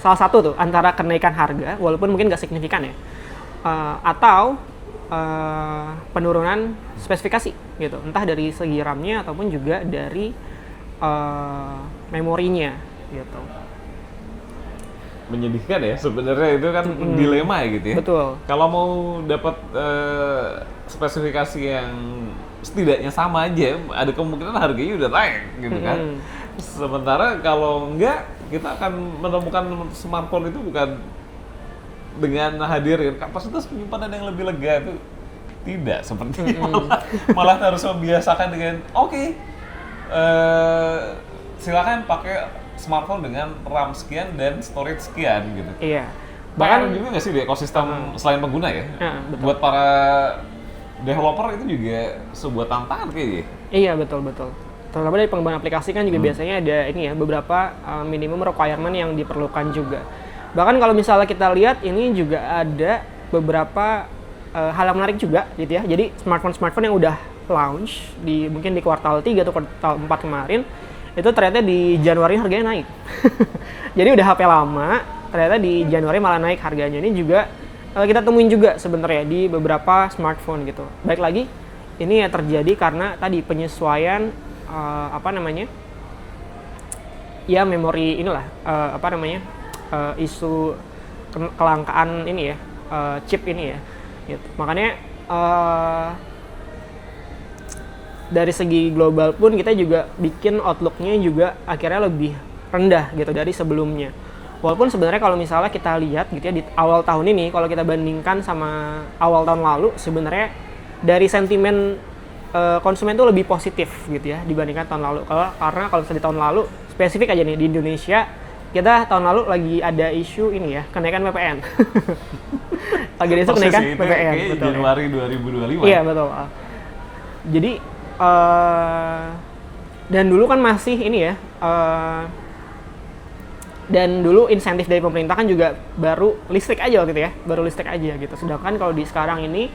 salah satu tuh antara kenaikan harga, walaupun mungkin nggak signifikan ya, atau penurunan spesifikasi gitu, entah dari segi RAM-nya ataupun juga dari memorinya gitu. Menyedihkan ya sebenarnya, itu kan dilema ya gitu ya. Betul. Kalau mau dapat spesifikasi yang setidaknya sama aja, ada kemungkinan harganya udah naik gitu kan. Sementara kalau enggak, kita akan menemukan smartphone itu bukan dengan hadirin kapasitas penyimpanan yang lebih lega itu tidak seperti malah harus membiasakan dengan silakan pakai smartphone dengan RAM sekian dan storage sekian gitu. Iya. Bahkan juga nggak sih di ekosistem selain pengguna ya, betul. buat para developer itu juga sebuah tantangan kayaknya. Iya, betul. Terutama dari pengembangan aplikasi kan juga biasanya ada ini ya, beberapa minimum requirement yang diperlukan juga. Bahkan kalau misalnya kita lihat ini juga ada beberapa hal yang menarik juga gitu ya. Jadi smartphone yang udah launch mungkin di kuartal 3 atau kuartal 4 kemarin, itu ternyata di Januari harganya naik. Jadi udah HP lama, ternyata di Januari malah naik harganya. Ini juga kita temuin juga sebenarnya di beberapa smartphone gitu. Baik lagi, ini ya terjadi karena tadi penyesuaian memori inilah isu kelangkaan ini ya, chip ini ya gitu. Makanya dari segi global pun kita juga bikin outlook-nya juga akhirnya lebih rendah gitu dari sebelumnya. Walaupun sebenarnya kalau misalnya kita lihat gitu ya di awal tahun ini, kalau kita bandingkan sama awal tahun lalu, sebenarnya dari sentimen konsumen itu lebih positif gitu ya dibandingkan tahun lalu. Karena kalau di tahun lalu, spesifik aja nih di Indonesia, kita tahun lalu lagi ada isu ini ya, kenaikan PPN. Lagi ada isu kenaikan PPN. Betul, Januari ya. 2025. Iya, betul. Jadi, dan dulu kan masih ini ya, dan dulu insentif dari pemerintah kan juga baru listrik aja waktu itu ya, baru listrik aja gitu. Sedangkan kalau di sekarang ini,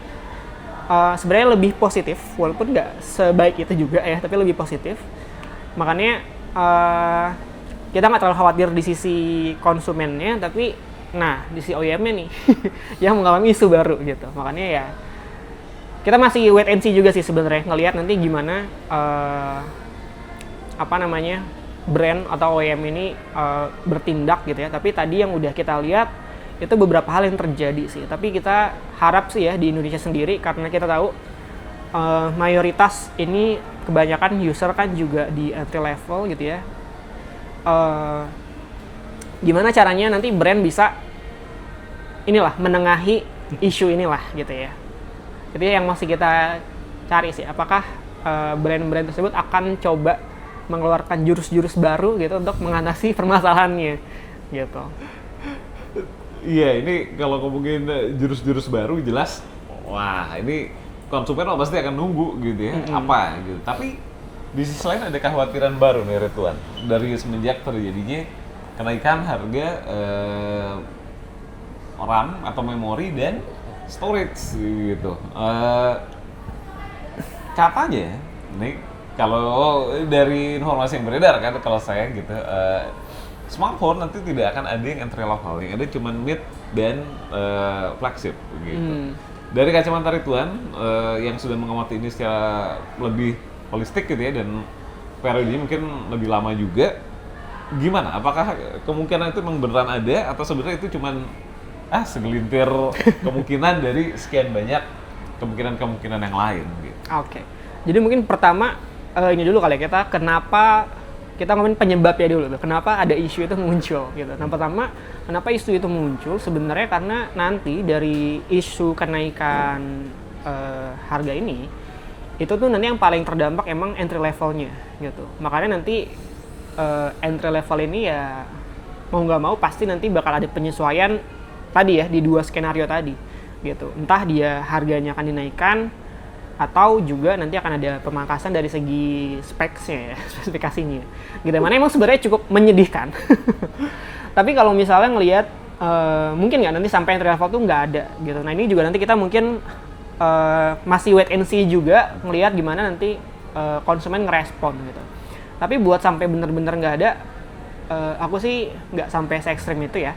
sebenarnya lebih positif, walaupun nggak sebaik itu juga ya, tapi lebih positif. Makanya, kita nggak terlalu khawatir di sisi konsumennya, tapi di sisi OEM-nya nih yang mengalami isu baru gitu. Makanya ya kita masih wait and see juga sih sebenarnya, ngelihat nanti gimana brand atau OEM ini bertindak gitu ya. Tapi tadi yang udah kita lihat itu beberapa hal yang terjadi sih. Tapi kita harap sih ya di Indonesia sendiri, karena kita tahu mayoritas ini kebanyakan user kan juga di entry level gitu ya. Gimana caranya nanti brand bisa menengahi isu inilah gitu ya. Itu yang masih kita cari sih, apakah brand-brand tersebut akan coba mengeluarkan jurus-jurus baru gitu untuk mengatasi permasalahannya gitu. Iya, ini kalau ngomongin jurus-jurus baru jelas, wah ini konsumen pasti akan nunggu gitu ya, apa gitu. Tapi di sisi lain ada kekhawatiran baru nih Ridwan, dari semenjak terjadinya kenaikan harga RAM atau memori dan storage gitu. Katanya nih, kalau dari informasi yang beredar kan, kalau saya gitu, smartphone nanti tidak akan ada yang entry level, yang ada cuma mid dan flagship gitu. Dari kacamata Ridwan yang sudah mengamati ini secara lebih holistik gitu ya, dan periodenya mungkin lebih lama juga, gimana? Apakah kemungkinan itu memang beneran ada, atau sebenarnya itu cuman segelintir kemungkinan dari sekian banyak kemungkinan-kemungkinan yang lain gitu? Oke. Jadi mungkin pertama ini dulu kali ya, kita ngomongin penyebabnya dulu. Kenapa ada isu itu muncul gitu. Nah, pertama, kenapa isu itu muncul sebenarnya karena nanti dari isu kenaikan harga ini, itu tuh nanti yang paling terdampak emang entry levelnya gitu. Makanya nanti entry level ini ya mau nggak mau pasti nanti bakal ada penyesuaian tadi ya di dua skenario tadi gitu. Entah dia harganya akan dinaikkan, atau juga nanti akan ada pemangkasan dari segi speksnya ya, spesifikasinya gitu. Mana emang sebenarnya cukup menyedihkan. Tapi kalau misalnya ngelihat mungkin nggak nanti sampai entry level tuh nggak ada gitu. Nah, ini juga nanti kita mungkin masih wait and see juga, ngelihat gimana nanti konsumen ngerespon gitu. Tapi buat sampai bener-bener nggak ada, aku sih nggak sampai se-ekstrim itu ya.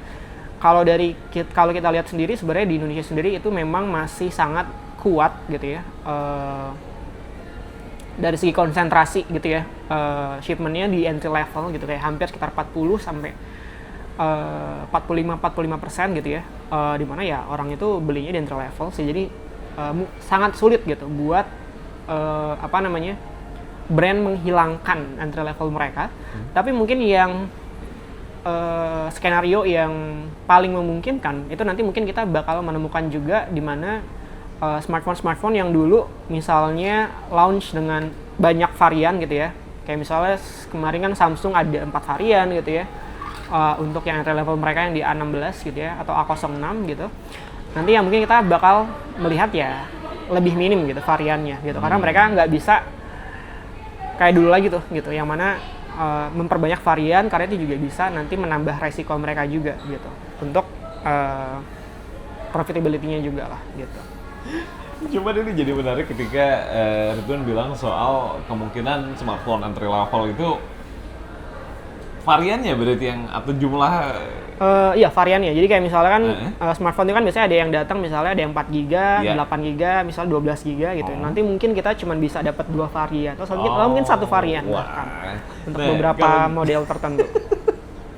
Kalau kita lihat sendiri, sebenarnya di Indonesia sendiri itu memang masih sangat kuat gitu ya, dari segi konsentrasi gitu ya, shipmentnya di entry level gitu, kayak hampir sekitar 40 sampai 45% gitu ya, dimana ya orang itu belinya di entry level sih. Jadi sangat sulit gitu buat brand menghilangkan entry level mereka, tapi mungkin yang skenario yang paling memungkinkan itu nanti mungkin kita bakal menemukan juga di mana smartphone yang dulu misalnya launch dengan banyak varian gitu ya, kayak misalnya kemarin kan Samsung ada 4 varian gitu ya, untuk yang entry level mereka yang di A16 gitu ya atau A06 gitu. Nanti yang mungkin kita bakal melihat ya lebih minim gitu variannya gitu, karena mereka nggak bisa kayak dulu lagi tuh gitu, yang mana memperbanyak varian karena itu juga bisa nanti menambah resiko mereka juga gitu untuk profitability-nya juga lah gitu. Cuma ini jadi menarik ketika Ridwan bilang soal kemungkinan smartphone entry level itu variannya berarti yang atau jumlah Iya variannya. Jadi kayak misalnya kan smartphone itu kan biasanya ada yang datang misalnya ada yang 4 GB, 8 GB, misalnya 12 GB gitu. Nanti mungkin kita cuma bisa dapat 2 varian atau mungkin 1 varian bahkan untuk beberapa model tertentu.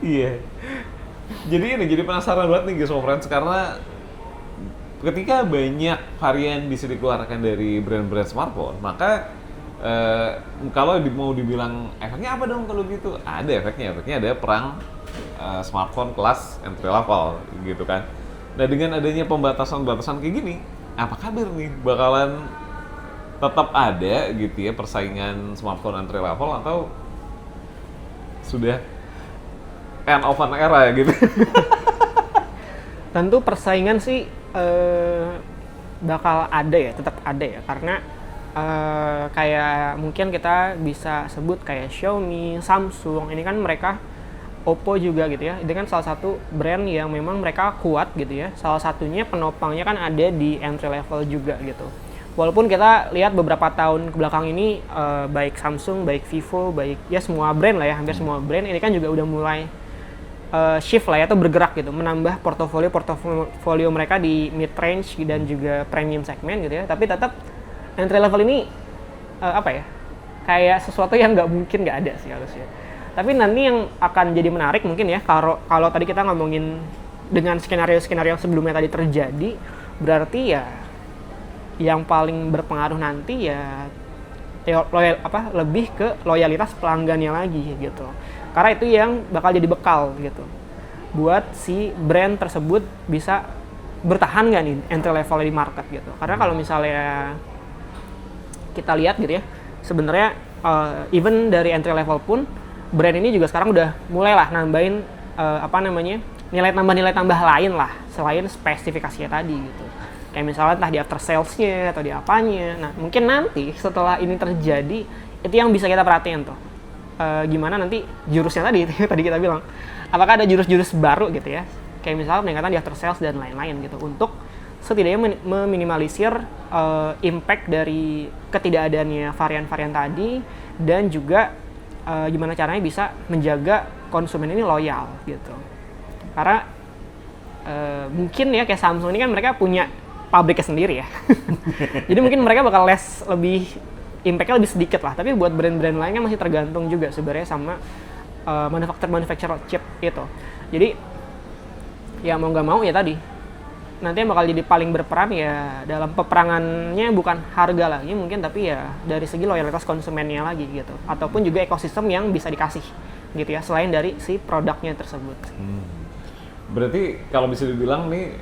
Iya. Jadi penasaran banget nih guys sama friends, karena ketika banyak varian bisa dikeluarkan dari brand-brand smartphone, maka kalau mau dibilang efeknya apa dong kalau gitu? Ada efeknya ada perang smartphone kelas entry level gitu kan. Nah dengan adanya pembatasan kayak gini, apa kabar nih bakalan tetap ada gitu ya persaingan smartphone entry level atau sudah end of an era gitu? Tentu persaingan sih bakal ada ya, tetap ada ya, karena kayak mungkin kita bisa sebut kayak Xiaomi, Samsung, ini kan mereka, Oppo juga gitu ya, itu kan salah satu brand yang memang mereka kuat gitu ya, salah satunya penopangnya kan ada di entry level juga gitu. Walaupun kita lihat beberapa tahun kebelakang ini baik Samsung, baik Vivo, baik ya semua brand lah ya, hampir semua brand ini kan juga udah mulai shift lah ya, atau bergerak gitu, menambah portofolio mereka di mid range dan juga premium segmen gitu ya. Tapi tetap entry level ini kayak sesuatu yang nggak mungkin nggak ada sih harusnya. Tapi nanti yang akan jadi menarik mungkin ya, kalau tadi kita ngomongin dengan skenario yang sebelumnya tadi terjadi, berarti ya yang paling berpengaruh nanti ya lebih ke loyalitas pelanggannya lagi gitu. Karena itu yang bakal jadi bekal gitu buat si brand tersebut bisa bertahan nggak nih entry level di market gitu. Karena kalau misalnya kita lihat gitu ya, sebenarnya even dari entry level pun brand ini juga sekarang udah mulailah nambahin nilai tambah lain lah selain spesifikasinya tadi gitu. Kayak misalnya entah di after sales-nya atau di apanya. Nah, mungkin nanti setelah ini terjadi itu yang bisa kita perhatiin tuh. Gimana nanti jurusnya tadi kita bilang. Apakah ada jurus-jurus baru gitu ya? Kayak misalnya peningkatan di after sales dan lain-lain gitu untuk setidaknya meminimalisir impact dari ketidakadaannya varian-varian tadi, dan juga gimana caranya bisa menjaga konsumen ini loyal gitu. Karena mungkin ya kayak Samsung ini kan mereka punya pabriknya sendiri ya. Jadi mungkin mereka bakal impact-nya lebih sedikit lah. Tapi buat brand-brand lain kan masih tergantung juga sebenarnya sama manufacturer chip itu. Jadi ya mau nggak mau ya tadi, nanti yang bakal jadi paling berperan ya dalam peperangannya bukan harga lagi mungkin, tapi ya dari segi loyalitas konsumennya lagi gitu, ataupun juga ekosistem yang bisa dikasih gitu ya selain dari si produknya tersebut. Berarti kalau bisa dibilang nih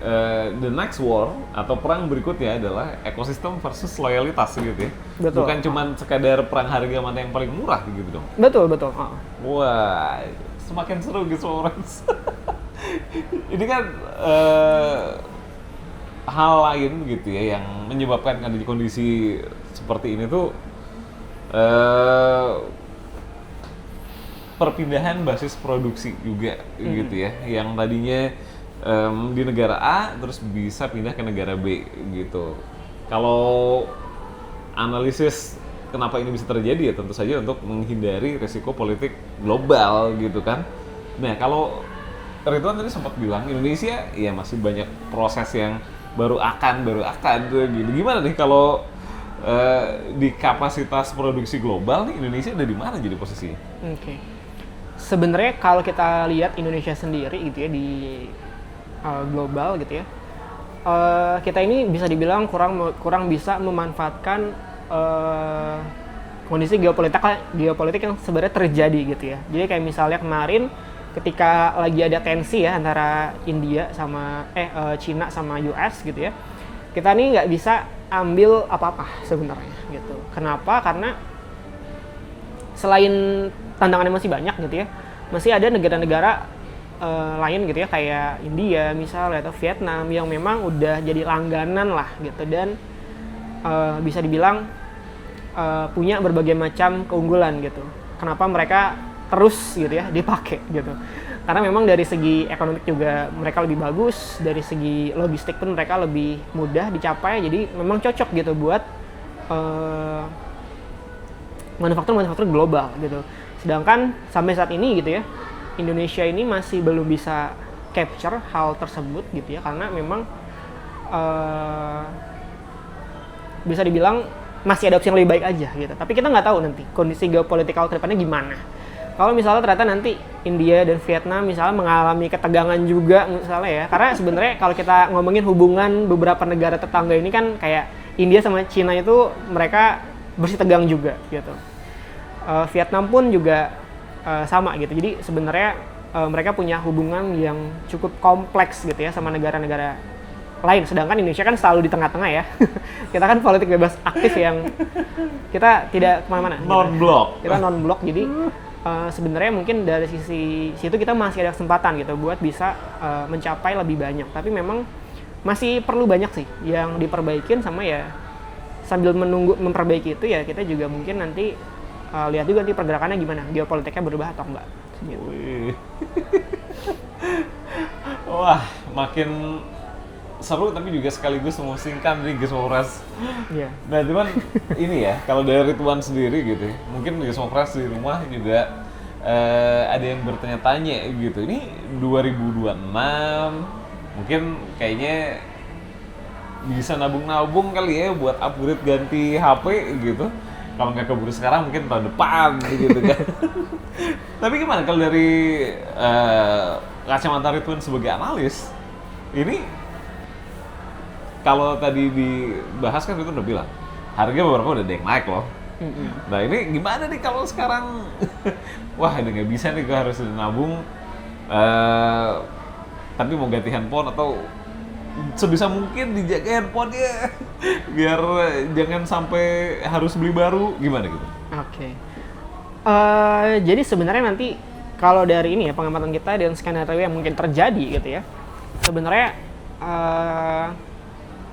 the next war atau perang berikutnya adalah ekosistem versus loyalitas gitu ya. Betul. Bukan cuma sekadar perang harga mana yang paling murah gitu dong. Betul. Wah, semakin seru gitu orang. Ini kan hal lain gitu ya yang menyebabkan ada di kondisi seperti ini tuh perpindahan basis produksi juga gitu ya, yang tadinya di negara A terus bisa pindah ke negara B gitu. Kalau analisis kenapa ini bisa terjadi ya tentu saja untuk menghindari risiko politik global gitu kan. Nah kalau Ridwan tadi sempat bilang Indonesia ya masih banyak proses yang baru akan tuh gitu. Gimana nih kalau di kapasitas produksi global nih Indonesia ada di mana jadi posisinya? Oke. Sebenarnya kalau kita lihat Indonesia sendiri gitu ya di global gitu ya, kita ini bisa dibilang kurang bisa memanfaatkan kondisi geopolitik yang sebenarnya terjadi gitu ya. Jadi kayak misalnya kemarin ketika lagi ada tensi ya antara India sama Cina sama US gitu ya, kita nih nggak bisa ambil apa-apa sebenarnya gitu. Kenapa? Karena selain tantangannya masih banyak gitu ya, masih ada negara-negara lain gitu ya, kayak India misalnya atau Vietnam yang memang udah jadi langganan lah gitu, dan bisa dibilang punya berbagai macam keunggulan gitu. Kenapa mereka terus gitu ya dipakai gitu? Karena memang dari segi ekonomi juga mereka lebih bagus, dari segi logistik pun mereka lebih mudah dicapai, jadi memang cocok gitu buat manufaktur global gitu. Sedangkan sampai saat ini gitu ya, Indonesia ini masih belum bisa capture hal tersebut gitu ya, karena memang bisa dibilang masih ada opsi yang lebih baik aja gitu. Tapi kita nggak tahu nanti kondisi geopolitikal ke depannya gimana. Kalau misalnya ternyata nanti India dan Vietnam misalnya mengalami ketegangan juga misalnya ya, karena sebenarnya kalau kita ngomongin hubungan beberapa negara tetangga ini kan kayak India sama Cina itu mereka bersih tegang juga gitu. Vietnam pun juga sama gitu. Jadi sebenarnya mereka punya hubungan yang cukup kompleks gitu ya sama negara-negara lain. Sedangkan Indonesia kan selalu di tengah-tengah ya. Kita kan politik bebas aktif yang kita tidak kemana-mana. Non-blok. Kita non-blok, jadi sebenarnya mungkin dari sisi situ kita masih ada kesempatan gitu buat bisa mencapai lebih banyak. Tapi memang masih perlu banyak sih yang diperbaikin, sama ya sambil menunggu memperbaiki itu ya kita juga mungkin nanti lihat juga nanti pergerakannya gimana, geopolitiknya berubah atau enggak. Gitu. Wah, makin seru tapi juga sekaligus memusingkan nih Gizmopras. Iya. Nah cuman ini ya, kalau dari Ridwan sendiri gitu, mungkin Gizmopras di rumah juga ada yang bertanya-tanya gitu. Ini 2026, mungkin kayaknya bisa nabung-nabung kali ya buat upgrade ganti HP gitu. Kalau nggak keburu sekarang mungkin tahun depan gitu kan. Tapi gimana kalau dari kacamata Ridwan sebagai analis, ini kalau tadi dibahas kan itu udah bilang harga beberapa udah ada yang naik loh. Nah ini gimana nih kalau sekarang wah udah nggak bisa nih, gue harus nabung tapi mau ganti handphone, atau sebisa mungkin dijaga handphonenya biar jangan sampai harus beli baru, gimana gitu? Oke. Jadi sebenarnya nanti kalau dari ini ya pengamatan kita dan skenario yang mungkin terjadi gitu ya, sebenarnya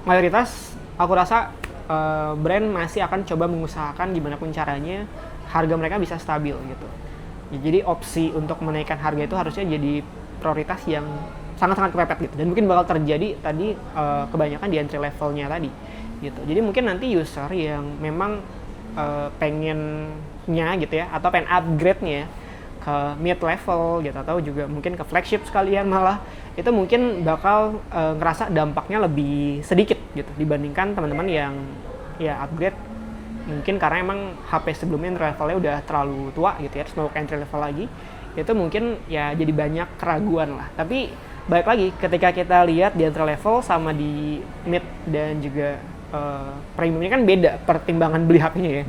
mayoritas aku rasa brand masih akan coba mengusahakan gimana pun caranya harga mereka bisa stabil gitu. Jadi opsi untuk menaikkan harga itu harusnya jadi prioritas yang sangat-sangat kepepet gitu, dan mungkin bakal terjadi tadi kebanyakan di entry levelnya tadi gitu. Jadi mungkin nanti user yang memang pengennya gitu ya, atau pengen upgrade-nya ke mid level gitu, atau juga mungkin ke flagship sekalian malah, itu mungkin bakal ngerasa dampaknya lebih sedikit gitu dibandingkan teman-teman yang ya upgrade mungkin karena emang HP sebelumnya entry levelnya udah terlalu tua gitu ya, terus mau ke entry level lagi, itu mungkin ya jadi banyak keraguan lah. Tapi balik lagi ketika kita lihat di entry level sama di mid dan juga premiumnya kan beda pertimbangan beli HP-nya ya.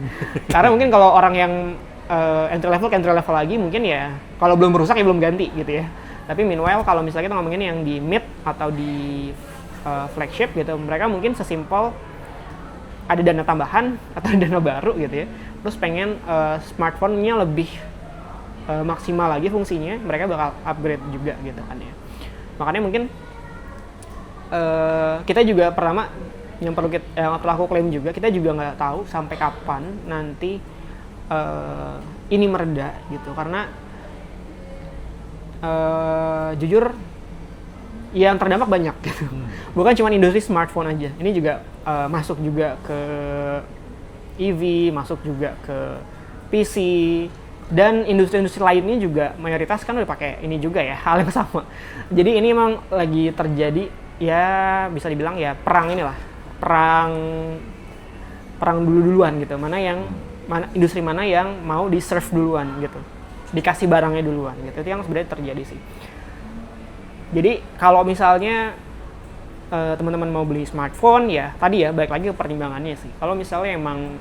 Karena mungkin kalau orang yang entry level ke entry level lagi mungkin ya kalau belum rusak ya belum ganti gitu ya. Tapi meanwhile kalau misalnya kita ngomongin yang di mid atau di flagship gitu, mereka mungkin sesimpel ada dana tambahan atau dana baru gitu ya, terus pengen smartphone-nya lebih maksimal lagi fungsinya, mereka bakal upgrade juga gitu kan ya. Makanya mungkin kita juga pertama yang perlu aku klaim juga, kita juga nggak tahu sampai kapan nanti ini mereda gitu, karena jujur yang terdampak banyak gitu. Bukan cuma industri smartphone aja, ini juga masuk juga ke EV, masuk juga ke PC, dan industri-industri lainnya juga mayoritas kan udah pakai ini juga ya, hal yang sama. Jadi ini emang lagi terjadi ya bisa dibilang ya perang inilah, perang duluan gitu, industri mana yang mau di-serve duluan gitu, dikasih barangnya duluan gitu, itu yang sebenarnya terjadi sih. Jadi kalau misalnya teman-teman mau beli smartphone ya tadi ya balik lagi ke pertimbangannya sih. Kalau misalnya emang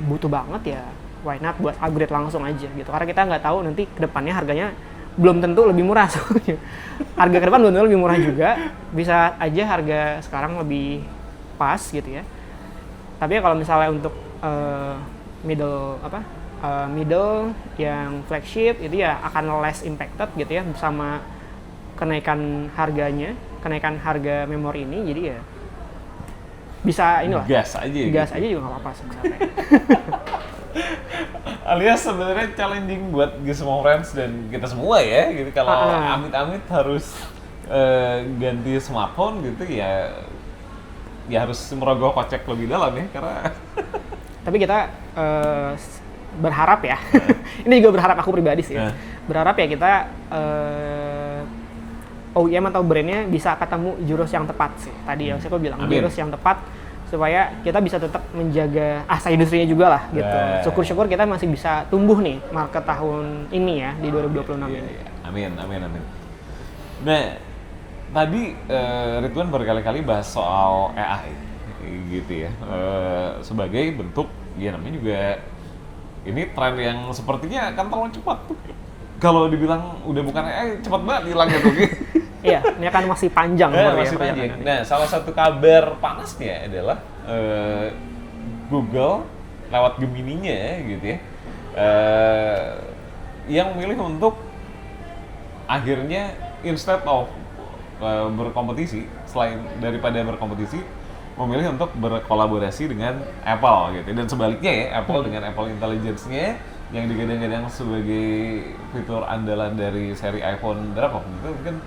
butuh banget ya why not buat upgrade langsung aja gitu, karena kita nggak tahu nanti kedepannya harganya belum tentu lebih murah soalnya. Harga ke depan belum tentu lebih murah juga, bisa aja harga sekarang lebih pas gitu ya. Tapi kalau misalnya untuk middle yang flagship itu ya akan less impacted gitu ya sama kenaikan harga memori ini, jadi ya bisa inilah gas aja gas gitu. aja juga nggak apa-apa sebenarnya. Alias sebenarnya challenging buat semua friends dan kita semua ya gitu, kalau amit-amit harus ganti smartphone gitu ya harus merogoh kocek lebih dalam ya, karena Tapi kita berharap ya, ini juga berharap aku pribadi sih, berharap ya kita OEM atau brandnya bisa ketemu jurus yang tepat sih. Tadi yang saya bilang, jurus yang tepat supaya kita bisa tetap menjaga asa industrinya juga lah gitu. Syukur-syukur kita masih bisa tumbuh nih market tahun ini ya, di 2026 ini. Amin. Nah, tadi Ridwan berkali-kali bahas soal AI gitu ya, sebagai bentuk ya namanya juga ini tren yang sepertinya akan terlalu cepat tuh. Kalau dibilang udah bukan AI, cepat banget hilang gitu. Iya, ini akan masih panjang. Masih panjang. Nah, salah satu kabar panasnya adalah Google lewat Gemini-nya gitu ya, yang memilih untuk akhirnya instead of berkompetisi, selain daripada berkompetisi, memilih untuk berkolaborasi dengan Apple gitu. Dan sebaliknya ya, Apple dengan Apple Intelligence-nya yang digadang-gadang sebagai fitur andalan dari seri iPhone berapa? Itu mungkin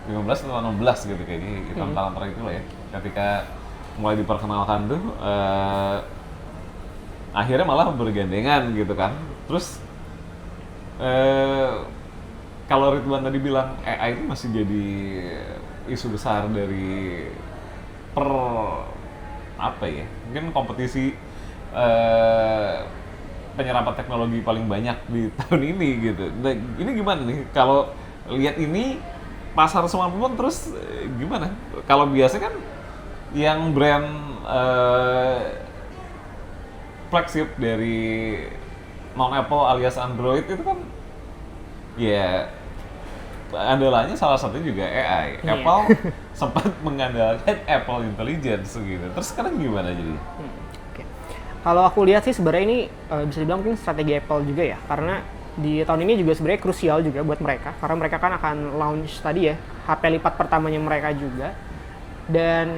15 atau 16 gitu kayaknya, antara itu lah ya. Ketika mulai diperkenalkan tuh, akhirnya malah bergandengan gitu kan. Terus kalau Ridwan tadi bilang AI itu masih jadi isu besar dari mungkin kompetisi penyerapan teknologi paling banyak di tahun ini gitu. Nah, ini gimana nih kalau lihat ini pasar smartphone terus gimana? Kalau biasa kan yang brand flagship dari non Apple alias Android itu kan ya andalannya salah satu juga AI. Apple sempat mengandalkan Apple Intelligence gitu. Terus sekarang gimana jadi? Kalau aku lihat sih sebenarnya ini bisa dibilang mungkin strategi Apple juga ya, karena di tahun ini juga sebenarnya krusial juga buat mereka, karena mereka kan akan launch tadi ya HP lipat pertamanya mereka juga, dan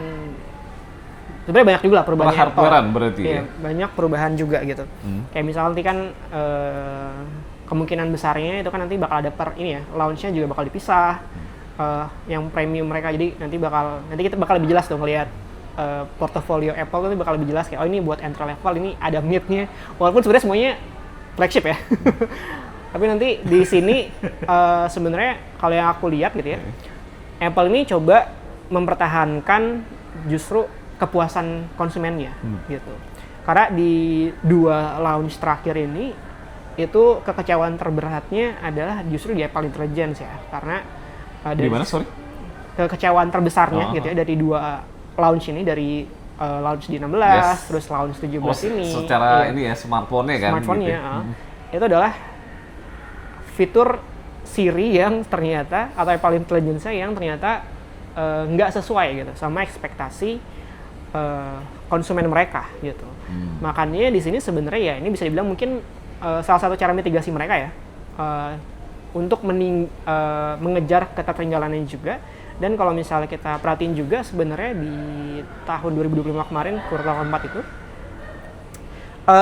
sebenarnya banyak juga lah perubahan hardware-an berarti ya? Banyak perubahan juga gitu. Kayak misalnya nanti kan kemungkinan besarnya itu kan nanti bakal ada launch-nya juga bakal dipisah, yang premium mereka, jadi nanti kita bakal lebih jelas dong ngelihat portofolio Apple itu bakal lebih jelas kayak ini buat entry level, ini ada mid-nya, walaupun sebenarnya semuanya flagship ya. Tapi nanti di sini sebenarnya kalau yang aku lihat gitu ya, Apple ini coba mempertahankan justru kepuasan konsumennya gitu. Karena di 2 launch terakhir ini itu kekecewaan terberatnya adalah justru di Apple Intelligence ya, karena di mana sorry? Kekecewaan terbesarnya gitu ya dari 2 launch ini, dari launch di 16 terus launch 17 ini. Secara ini ya smartphone-nya kan. Smartphone-nya gitu. Itu adalah fitur Siri yang ternyata atau Apple Intelligence yang ternyata nggak sesuai gitu sama ekspektasi konsumen mereka gitu. Makanya di sini sebenarnya ya ini bisa dibilang mungkin salah satu cara mitigasi mereka ya untuk mengejar ketertinggalannya juga. Dan kalau misalnya kita perhatiin juga sebenarnya di tahun 2025 kemarin kuartal 4 itu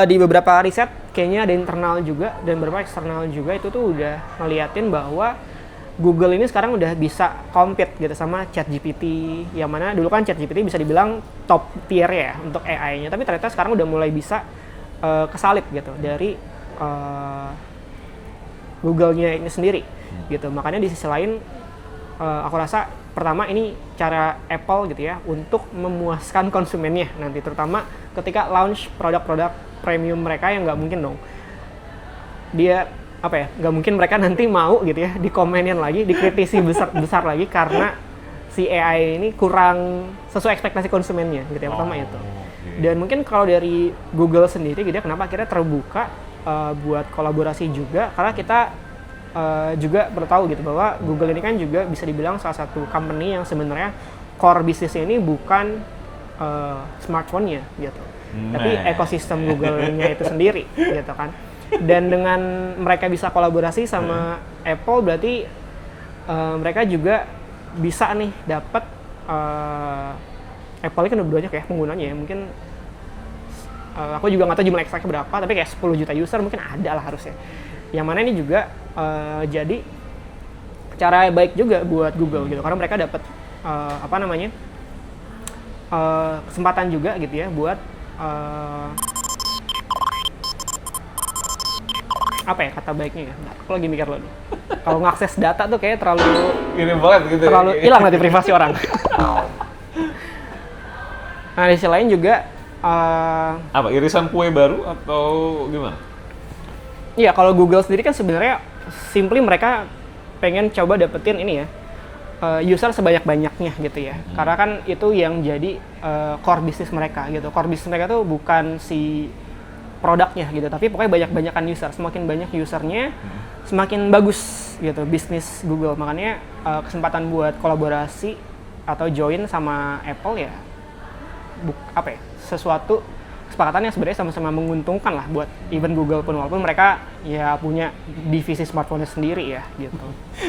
di beberapa riset kayaknya ada internal juga dan beberapa eksternal juga itu tuh udah ngeliatin bahwa Google ini sekarang udah bisa compete gitu sama ChatGPT, yang mana dulu kan ChatGPT bisa dibilang top tier ya untuk AI-nya, tapi ternyata sekarang udah mulai bisa kesalip gitu dari Google-nya ini sendiri gitu. Makanya di sisi lain aku rasa pertama ini cara Apple gitu ya untuk memuaskan konsumennya nanti, terutama ketika launch produk-produk premium mereka yang nggak mungkin dong nggak mungkin mereka nanti mau gitu ya dikomenin lagi, dikritisi besar lagi karena si AI ini kurang sesuai ekspektasi konsumennya gitu ya. Pertama itu. Dan mungkin kalau dari Google sendiri gitu ya, kenapa akhirnya terbuka buat kolaborasi juga, karena kita juga perlu tahu gitu bahwa Google ini kan juga bisa dibilang salah satu company yang sebenarnya core bisnisnya ini bukan smartphone-nya gitu, tapi ekosistem Google-nya itu sendiri gitu kan. Dan dengan mereka bisa kolaborasi sama Apple, berarti mereka juga bisa nih dapat Apple ini kan udah banyak ya penggunanya ya, mungkin aku juga nggak tahu jumlah eksaknya berapa, tapi kayak 10 juta user mungkin ada lah harusnya. Yang mana ini juga jadi cara baik juga buat Google gitu, karena mereka dapat kesempatan juga gitu ya buat apa ya kata baiknya ya? Nah, aku lagi mikir loh nih. Kalau ngakses data tuh kayak terlalu Ini banget gitu. terlalu hilang nanti privasi orang. Nah, di sisi lain juga Apa irisan kue baru atau gimana? iya, kalau Google sendiri kan sebenarnya simply mereka pengen coba dapetin ini ya, user sebanyak-banyaknya gitu ya. Karena kan itu yang jadi core bisnis mereka gitu. Core bisnis mereka tuh bukan si produknya gitu, tapi pokoknya banyak-banyakan user. Semakin banyak usernya, semakin bagus gitu bisnis Google. Makanya kesempatan buat kolaborasi atau join sama Apple ya, sesuatu kesepakatan yang sebenarnya sama-sama menguntungkan lah buat even Google pun, walaupun mereka ya punya divisi smartphone sendiri ya gitu.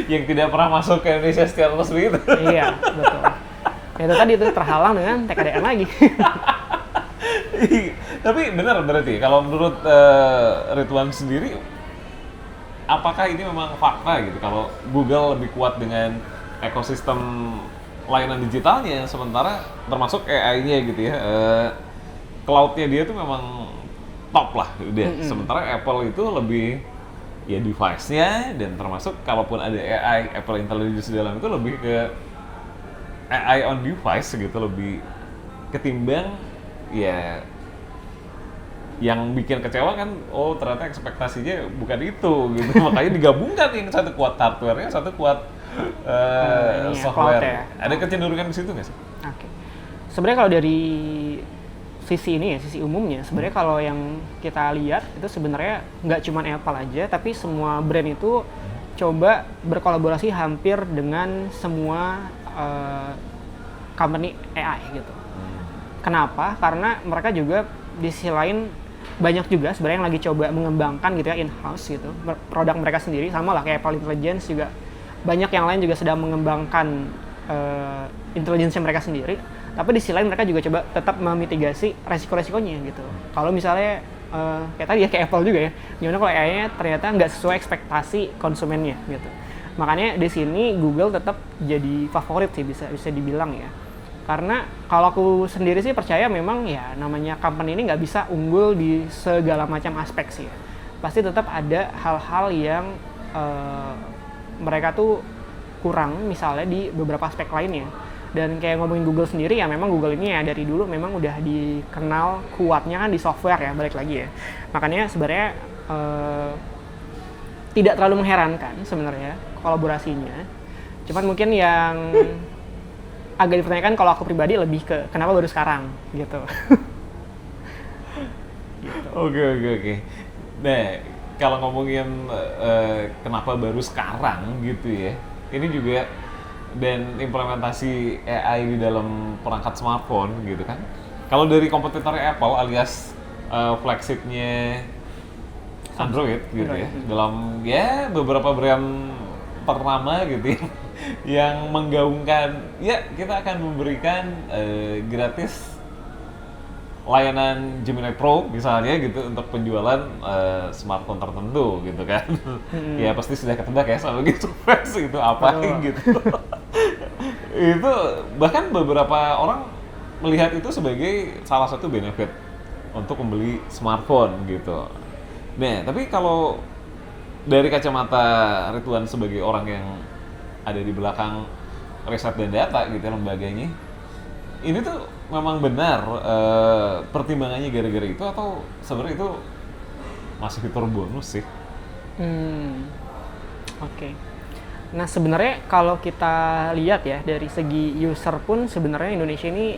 Yang tidak pernah masuk ke Indonesia secara resmi itu. Iya, betul. Ya, itu tadi itu terhalang dengan TKDN lagi. Tapi benar berarti kalau menurut Ridwan sendiri, apakah ini memang fakta gitu kalau Google lebih kuat dengan ekosistem layanan digitalnya, sementara termasuk AI-nya gitu ya, cloud-nya dia tuh memang top lah udah. Sementara Apple itu lebih ya device-nya, dan termasuk kalaupun ada AI, Apple Intelligence di dalam itu lebih ke AI on device gitu, lebih ketimbang ya yang bikin kecewa kan, oh ternyata ekspektasinya bukan itu gitu. Makanya digabungkan, yang satu kuat hardware-nya, satu kuat software. Ya. Ada kecenderungan ke situ nggak sih? Oke. Sebenarnya kalau dari sisi ini ya, sisi umumnya, sebenarnya kalau yang kita lihat itu sebenarnya nggak cuma Apple aja, tapi semua brand itu coba berkolaborasi hampir dengan semua company AI gitu. Kenapa? Karena mereka juga di sisi lain banyak juga sebenarnya yang lagi coba mengembangkan gitu ya in-house gitu, produk mereka sendiri, sama lah kayak Apple Intelligence juga. Banyak yang lain juga sedang mengembangkan intelligence mereka sendiri, tapi di sisi lain mereka juga coba tetap memitigasi resiko-resikonya gitu. Kalau misalnya kayak tadi ya, kayak Apple juga ya, gimana kalau AI-nya ternyata nggak sesuai ekspektasi konsumennya gitu. Makanya di sini Google tetap jadi favorit sih, bisa dibilang ya. Karena kalau aku sendiri sih percaya memang ya namanya company ini nggak bisa unggul di segala macam aspek sih ya. Pasti tetap ada hal-hal yang mereka tuh kurang misalnya di beberapa aspek lainnya. Dan kayak ngomongin Google sendiri ya, memang Google ini ya dari dulu memang udah dikenal kuatnya kan di software ya, balik lagi ya. Makanya sebenarnya tidak terlalu mengherankan sebenarnya kolaborasinya. Cuman mungkin yang agak dipertanyakan kalau aku pribadi lebih ke kenapa baru sekarang gitu. Gitu. Oke. Nah, kalau ngomongin kenapa baru sekarang gitu ya, ini juga dan implementasi AI di dalam perangkat smartphone gitu kan. Kalau dari kompetitor Apple alias flagshipnya Android gitu ya, dalam ya beberapa brand ternama gitu ya, yang menggaungkan ya kita akan memberikan gratis layanan Gemini Pro misalnya gitu untuk penjualan smartphone tertentu gitu kan. Ya pasti sudah ketebak ya sama gitu fans gitu apa gitu. Itu bahkan beberapa orang melihat itu sebagai salah satu benefit untuk membeli smartphone gitu. Nah, tapi kalau dari kacamata Ridwan sebagai orang yang ada di belakang riset dan data gitu lembaganya, ini tuh memang benar pertimbangannya gara-gara itu, atau sebenarnya itu masih fitur bonus sih? Oke. Nah sebenarnya kalau kita lihat ya dari segi user pun sebenarnya Indonesia ini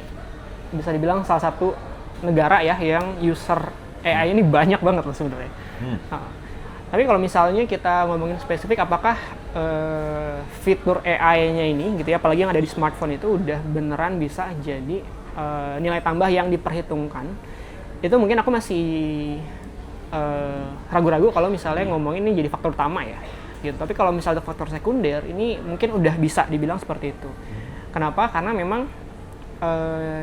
bisa dibilang salah satu negara ya yang user AI ini banyak banget loh sebenarnya. Nah, tapi kalau misalnya kita ngomongin spesifik, apakah fitur AI-nya ini gitu ya, apalagi yang ada di smartphone itu udah beneran bisa jadi nilai tambah yang diperhitungkan? Itu mungkin aku masih ragu-ragu kalau misalnya ngomongin ini jadi faktor utama ya. Gitu. Tapi kalau misalnya faktor sekunder, ini mungkin udah bisa dibilang seperti itu. Kenapa? Karena memang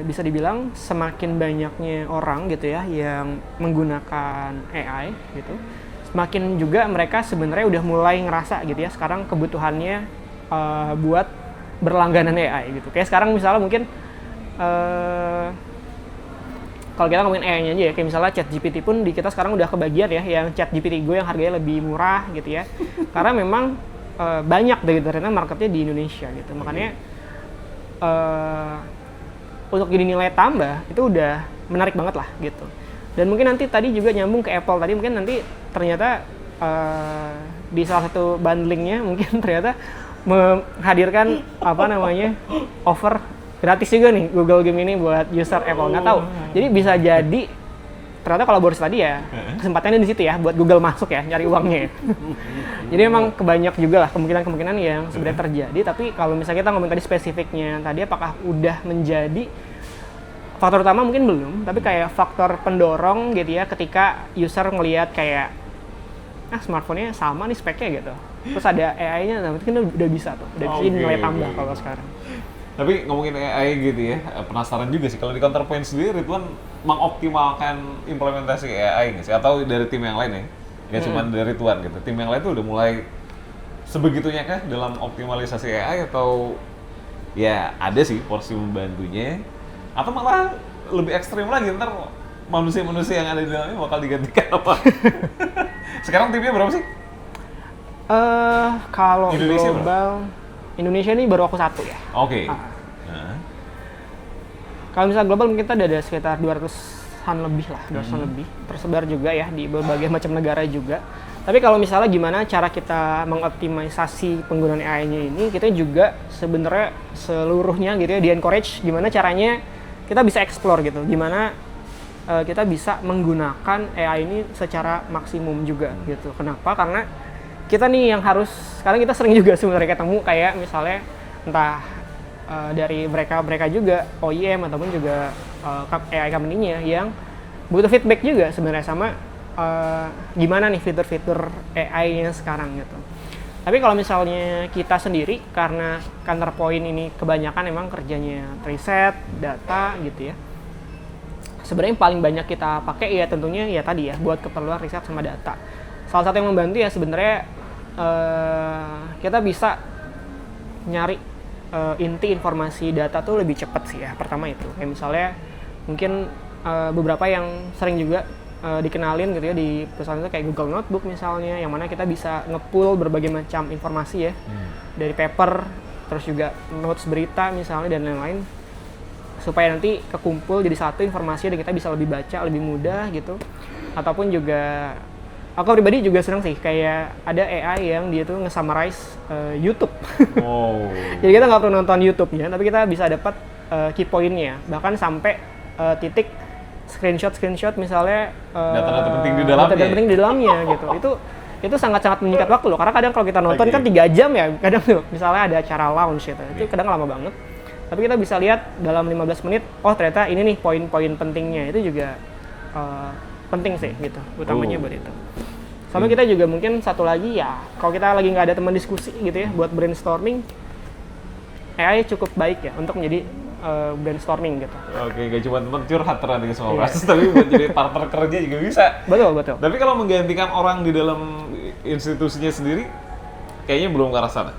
bisa dibilang semakin banyaknya orang gitu ya yang menggunakan AI gitu, semakin juga mereka sebenarnya udah mulai ngerasa gitu ya sekarang kebutuhannya buat berlangganan AI gitu. Kayak sekarang misalnya mungkin kalau kita ngomongin AI-nya aja ya, kayak misalnya ChatGPT pun di kita sekarang udah kebagian ya, yang ChatGPT Go yang harganya lebih murah gitu ya. Karena memang banyak dari ternyata marketnya di Indonesia gitu. Makanya untuk jadi nilai tambah itu udah menarik banget lah gitu. Dan mungkin nanti tadi juga nyambung ke Apple tadi, mungkin nanti ternyata di salah satu bundlingnya mungkin ternyata menghadirkan offer gratis juga nih Google Game ini buat user Apple, nggak tahu. Jadi bisa jadi ternyata kalau boros tadi ya kesempatannya di situ ya buat Google masuk ya nyari uangnya. Jadi emang kebanyak juga lah kemungkinan yang sebenarnya terjadi. Tapi kalau misalnya kita ngomong tadi spesifiknya tadi, apakah udah menjadi faktor utama? Mungkin belum, tapi kayak faktor pendorong gitu ya ketika user ngelihat kayak smartphone-nya sama nih speknya gitu. Terus ada AI-nya, nah mungkin udah bisa tuh, udah bisa nilai tambah kalau sekarang. Tapi ngomongin AI gitu ya, penasaran juga sih kalau di Counterpoint sendiri Ridwan mengoptimalkan implementasi AI nggak sih? Atau dari tim yang lain ya? Nggak cuma dari Ridwan gitu, tim yang lain tuh udah mulai sebegitunya kah dalam optimalisasi AI, atau ya ada sih porsi membantunya, atau malah lebih ekstrim lagi ntar manusia-manusia yang ada di dalamnya bakal digantikan apa? Sekarang timnya berapa sih? Kalau Indonesia global Indonesia ini baru aku satu ya. Oke. Kalau misalnya global mungkin kita ada sekitar 200-an lebih lah, 200-an lebih. Tersebar juga ya di berbagai macam negara juga. Tapi kalau misalnya gimana cara kita mengoptimisasi penggunaan AI-nya ini, kita juga sebenarnya seluruhnya gitu ya di-encourage gimana caranya kita bisa explore gitu. Gimana kita bisa menggunakan AI ini secara maksimum juga gitu. Kenapa? Karena kita nih yang harus, sekarang kita sering juga sebenarnya ketemu kayak misalnya entah dari mereka juga OEM ataupun juga AI company-nya yang butuh feedback juga sebenarnya sama gimana nih fitur-fitur AI-nya sekarang gitu. Tapi kalau misalnya kita sendiri, karena Counterpoint ini kebanyakan emang kerjanya riset, data gitu ya. Sebenarnya yang paling banyak kita pakai ya tentunya ya tadi ya buat keperluan riset sama data. Salah satu yang membantu ya sebenarnya kita bisa nyari inti informasi data tuh lebih cepat sih ya. Pertama itu kayak misalnya mungkin beberapa yang sering juga dikenalin gitu ya di perusahaan itu kayak Google Notebook misalnya, yang mana kita bisa nge-pull berbagai macam informasi ya dari paper, terus juga notes berita misalnya dan lain-lain, supaya nanti kekumpul jadi satu informasi dan kita bisa lebih baca lebih mudah gitu. Ataupun juga aku pribadi juga senang sih kayak ada AI yang dia tuh nge-summarize YouTube. Jadi kita nggak perlu nonton YouTube-nya, tapi kita bisa dapat key point-nya, bahkan sampai titik screenshot misalnya data-data penting di dalamnya. Data-data penting di dalamnya gitu. Itu sangat-sangat menyingkat waktu loh, karena kadang kalau kita nonton kan 3 jam ya, kadang tuh misalnya ada acara launch gitu. Itu kadang lama banget. Tapi kita bisa lihat dalam 15 menit, oh ternyata ini nih poin-poin pentingnya. Itu juga penting sih gitu, utamanya buat itu. Sama kita juga mungkin satu lagi ya, kalau kita lagi nggak ada teman diskusi gitu ya, buat brainstorming, AI cukup baik ya untuk menjadi brainstorming gitu. Oke, gak cuma teman curhat terhadap semua kasus, tapi buat jadi partner kerja juga bisa. Betul. Tapi kalau menggantikan orang di dalam institusinya sendiri, kayaknya belum ke arah sana.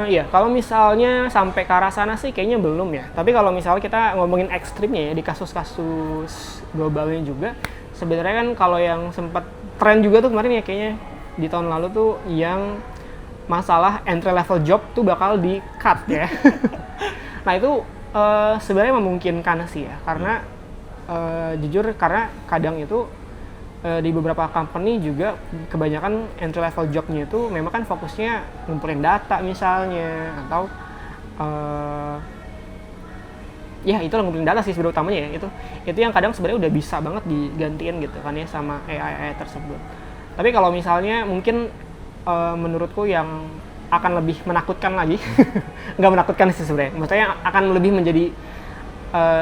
Ya, kalau misalnya sampai ke arah sana sih kayaknya belum ya. Tapi kalau misalnya kita ngomongin ekstrimnya ya, di kasus-kasus globalnya juga, sebenarnya kan kalau yang sempat tren juga tuh kemarin ya kayaknya di tahun lalu tuh yang masalah entry level job tuh bakal di cut ya. Nah itu sebenarnya memungkinkan sih ya, karena jujur karena kadang itu di beberapa company juga kebanyakan entry level jobnya itu memang kan fokusnya ngumpulin data misalnya, atau ya itu yang ngumpulin data sih sebenarnya utamanya ya, itu yang kadang sebenarnya udah bisa banget digantiin gitu kan ya sama AI tersebut. Tapi kalau misalnya mungkin menurutku yang akan lebih menakutkan lagi, nggak menakutkan sih sebenarnya, maksudnya akan lebih menjadi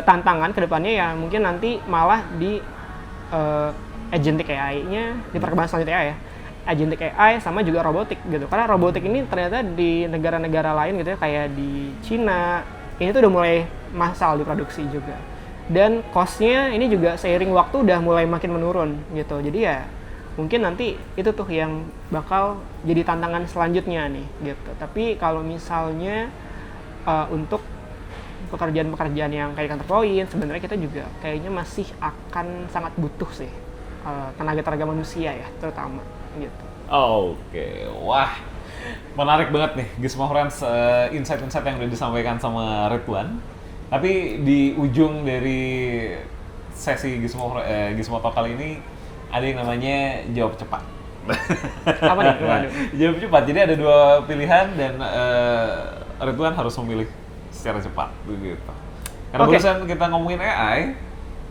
tantangan ke depannya ya mungkin nanti malah di agentic AI-nya, di perkembangan selanjutnya ya, agentic AI sama juga robotik gitu. Karena robotik ini ternyata di negara-negara lain gitu ya, kayak di Cina, ini tuh udah mulai massal diproduksi juga. Dan cost-nya ini juga seiring waktu udah mulai makin menurun gitu. Jadi ya mungkin nanti itu tuh yang bakal jadi tantangan selanjutnya nih gitu. Tapi kalau misalnya untuk pekerjaan-pekerjaan yang kayak kantor poin, sebenarnya kita juga kayaknya masih akan sangat butuh sih tenaga manusia ya terutama gitu. Oke, wah menarik banget nih Gizmo Friends, insight-insight yang udah disampaikan sama Ridwan. Tapi di ujung dari sesi Gizmo Talk kali ini ada yang namanya jawab cepat. Apa nih? Waduh. Jawab cepat. Jadi ada 2 pilihan dan Ridwan harus memilih secara cepat begitu. Karena barusan kita ngomongin AI,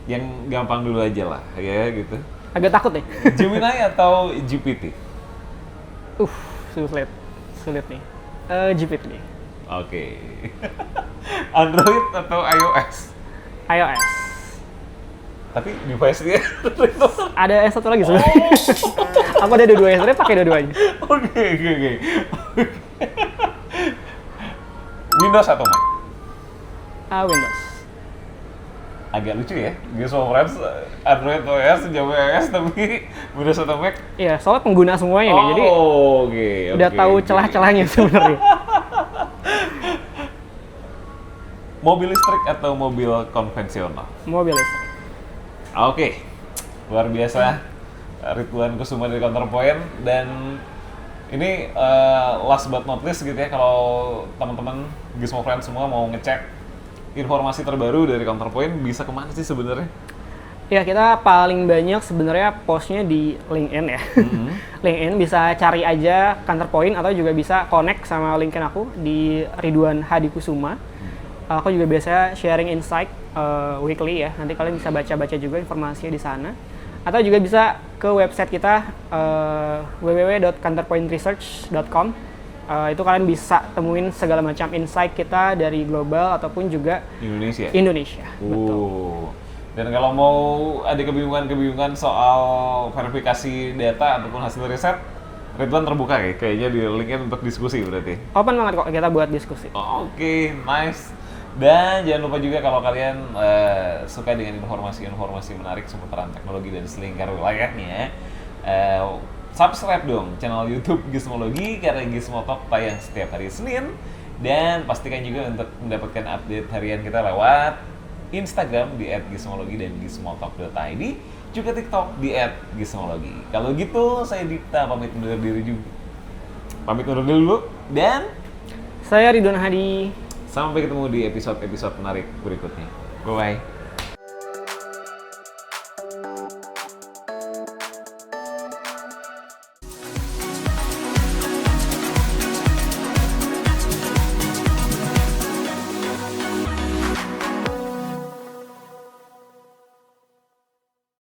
yang gampang dulu aja lah ya gitu. Agak takut nih. Gemini atau GPT? Sulit nih. GPT nih. Oke. Android atau iOS? iOS. Tapi device-nya Ada S1 lagi sebenarnya. Aku ada dua-duanya, sebenarnya pakai dua-duanya. Oke. Windows atau Mac? Windows. Agak lucu ya, Gizmo Friends, Android OS, Java OS, tapi Windows atau Mac? Iya, soalnya pengguna semuanya nih, jadi udah tahu celah-celahnya sebenarnya. Mobil listrik atau mobil konvensional? Mobil listrik. Oke, luar biasa Ridwan Kusuma dari Counterpoint. Dan ini last but not least gitu ya, kalau teman-teman Gizmo Friends semua mau ngecek informasi terbaru dari Counterpoint, bisa kemana sih sebenarnya? Ya, kita paling banyak sebenarnya postnya di LinkedIn ya. LinkedIn bisa cari aja Counterpoint atau juga bisa connect sama LinkedIn aku di Ridwan Hadi Kusuma. Aku juga biasa sharing insight weekly ya. Nanti kalian bisa baca-baca juga informasinya di sana. Atau juga bisa ke website kita www.counterpointresearch.com. Itu kalian bisa temuin segala macam insight kita dari global ataupun juga Indonesia. Betul. Dan kalau mau ada kebingungan soal verifikasi data ataupun hasil riset, Ridwan terbuka kayaknya di LinkedIn untuk diskusi berarti. Open banget kok kita buat diskusi. Oke, nice. Dan jangan lupa juga kalau kalian suka dengan informasi-informasi menarik seputaran teknologi dan selingkar wilayahnya, subscribe dong channel YouTube Gizmologi, karena Gizmo Talk tayang setiap hari Senin. Dan pastikan juga untuk mendapatkan update harian kita lewat Instagram di @gizmologi dan gizmotalk.id, juga TikTok di @gizmologi. Kalau gitu saya Dipta pamit undur diri dulu, dan saya Ridwan Hadi. sampai ketemu di episode-episode menarik berikutnya. Bye-bye.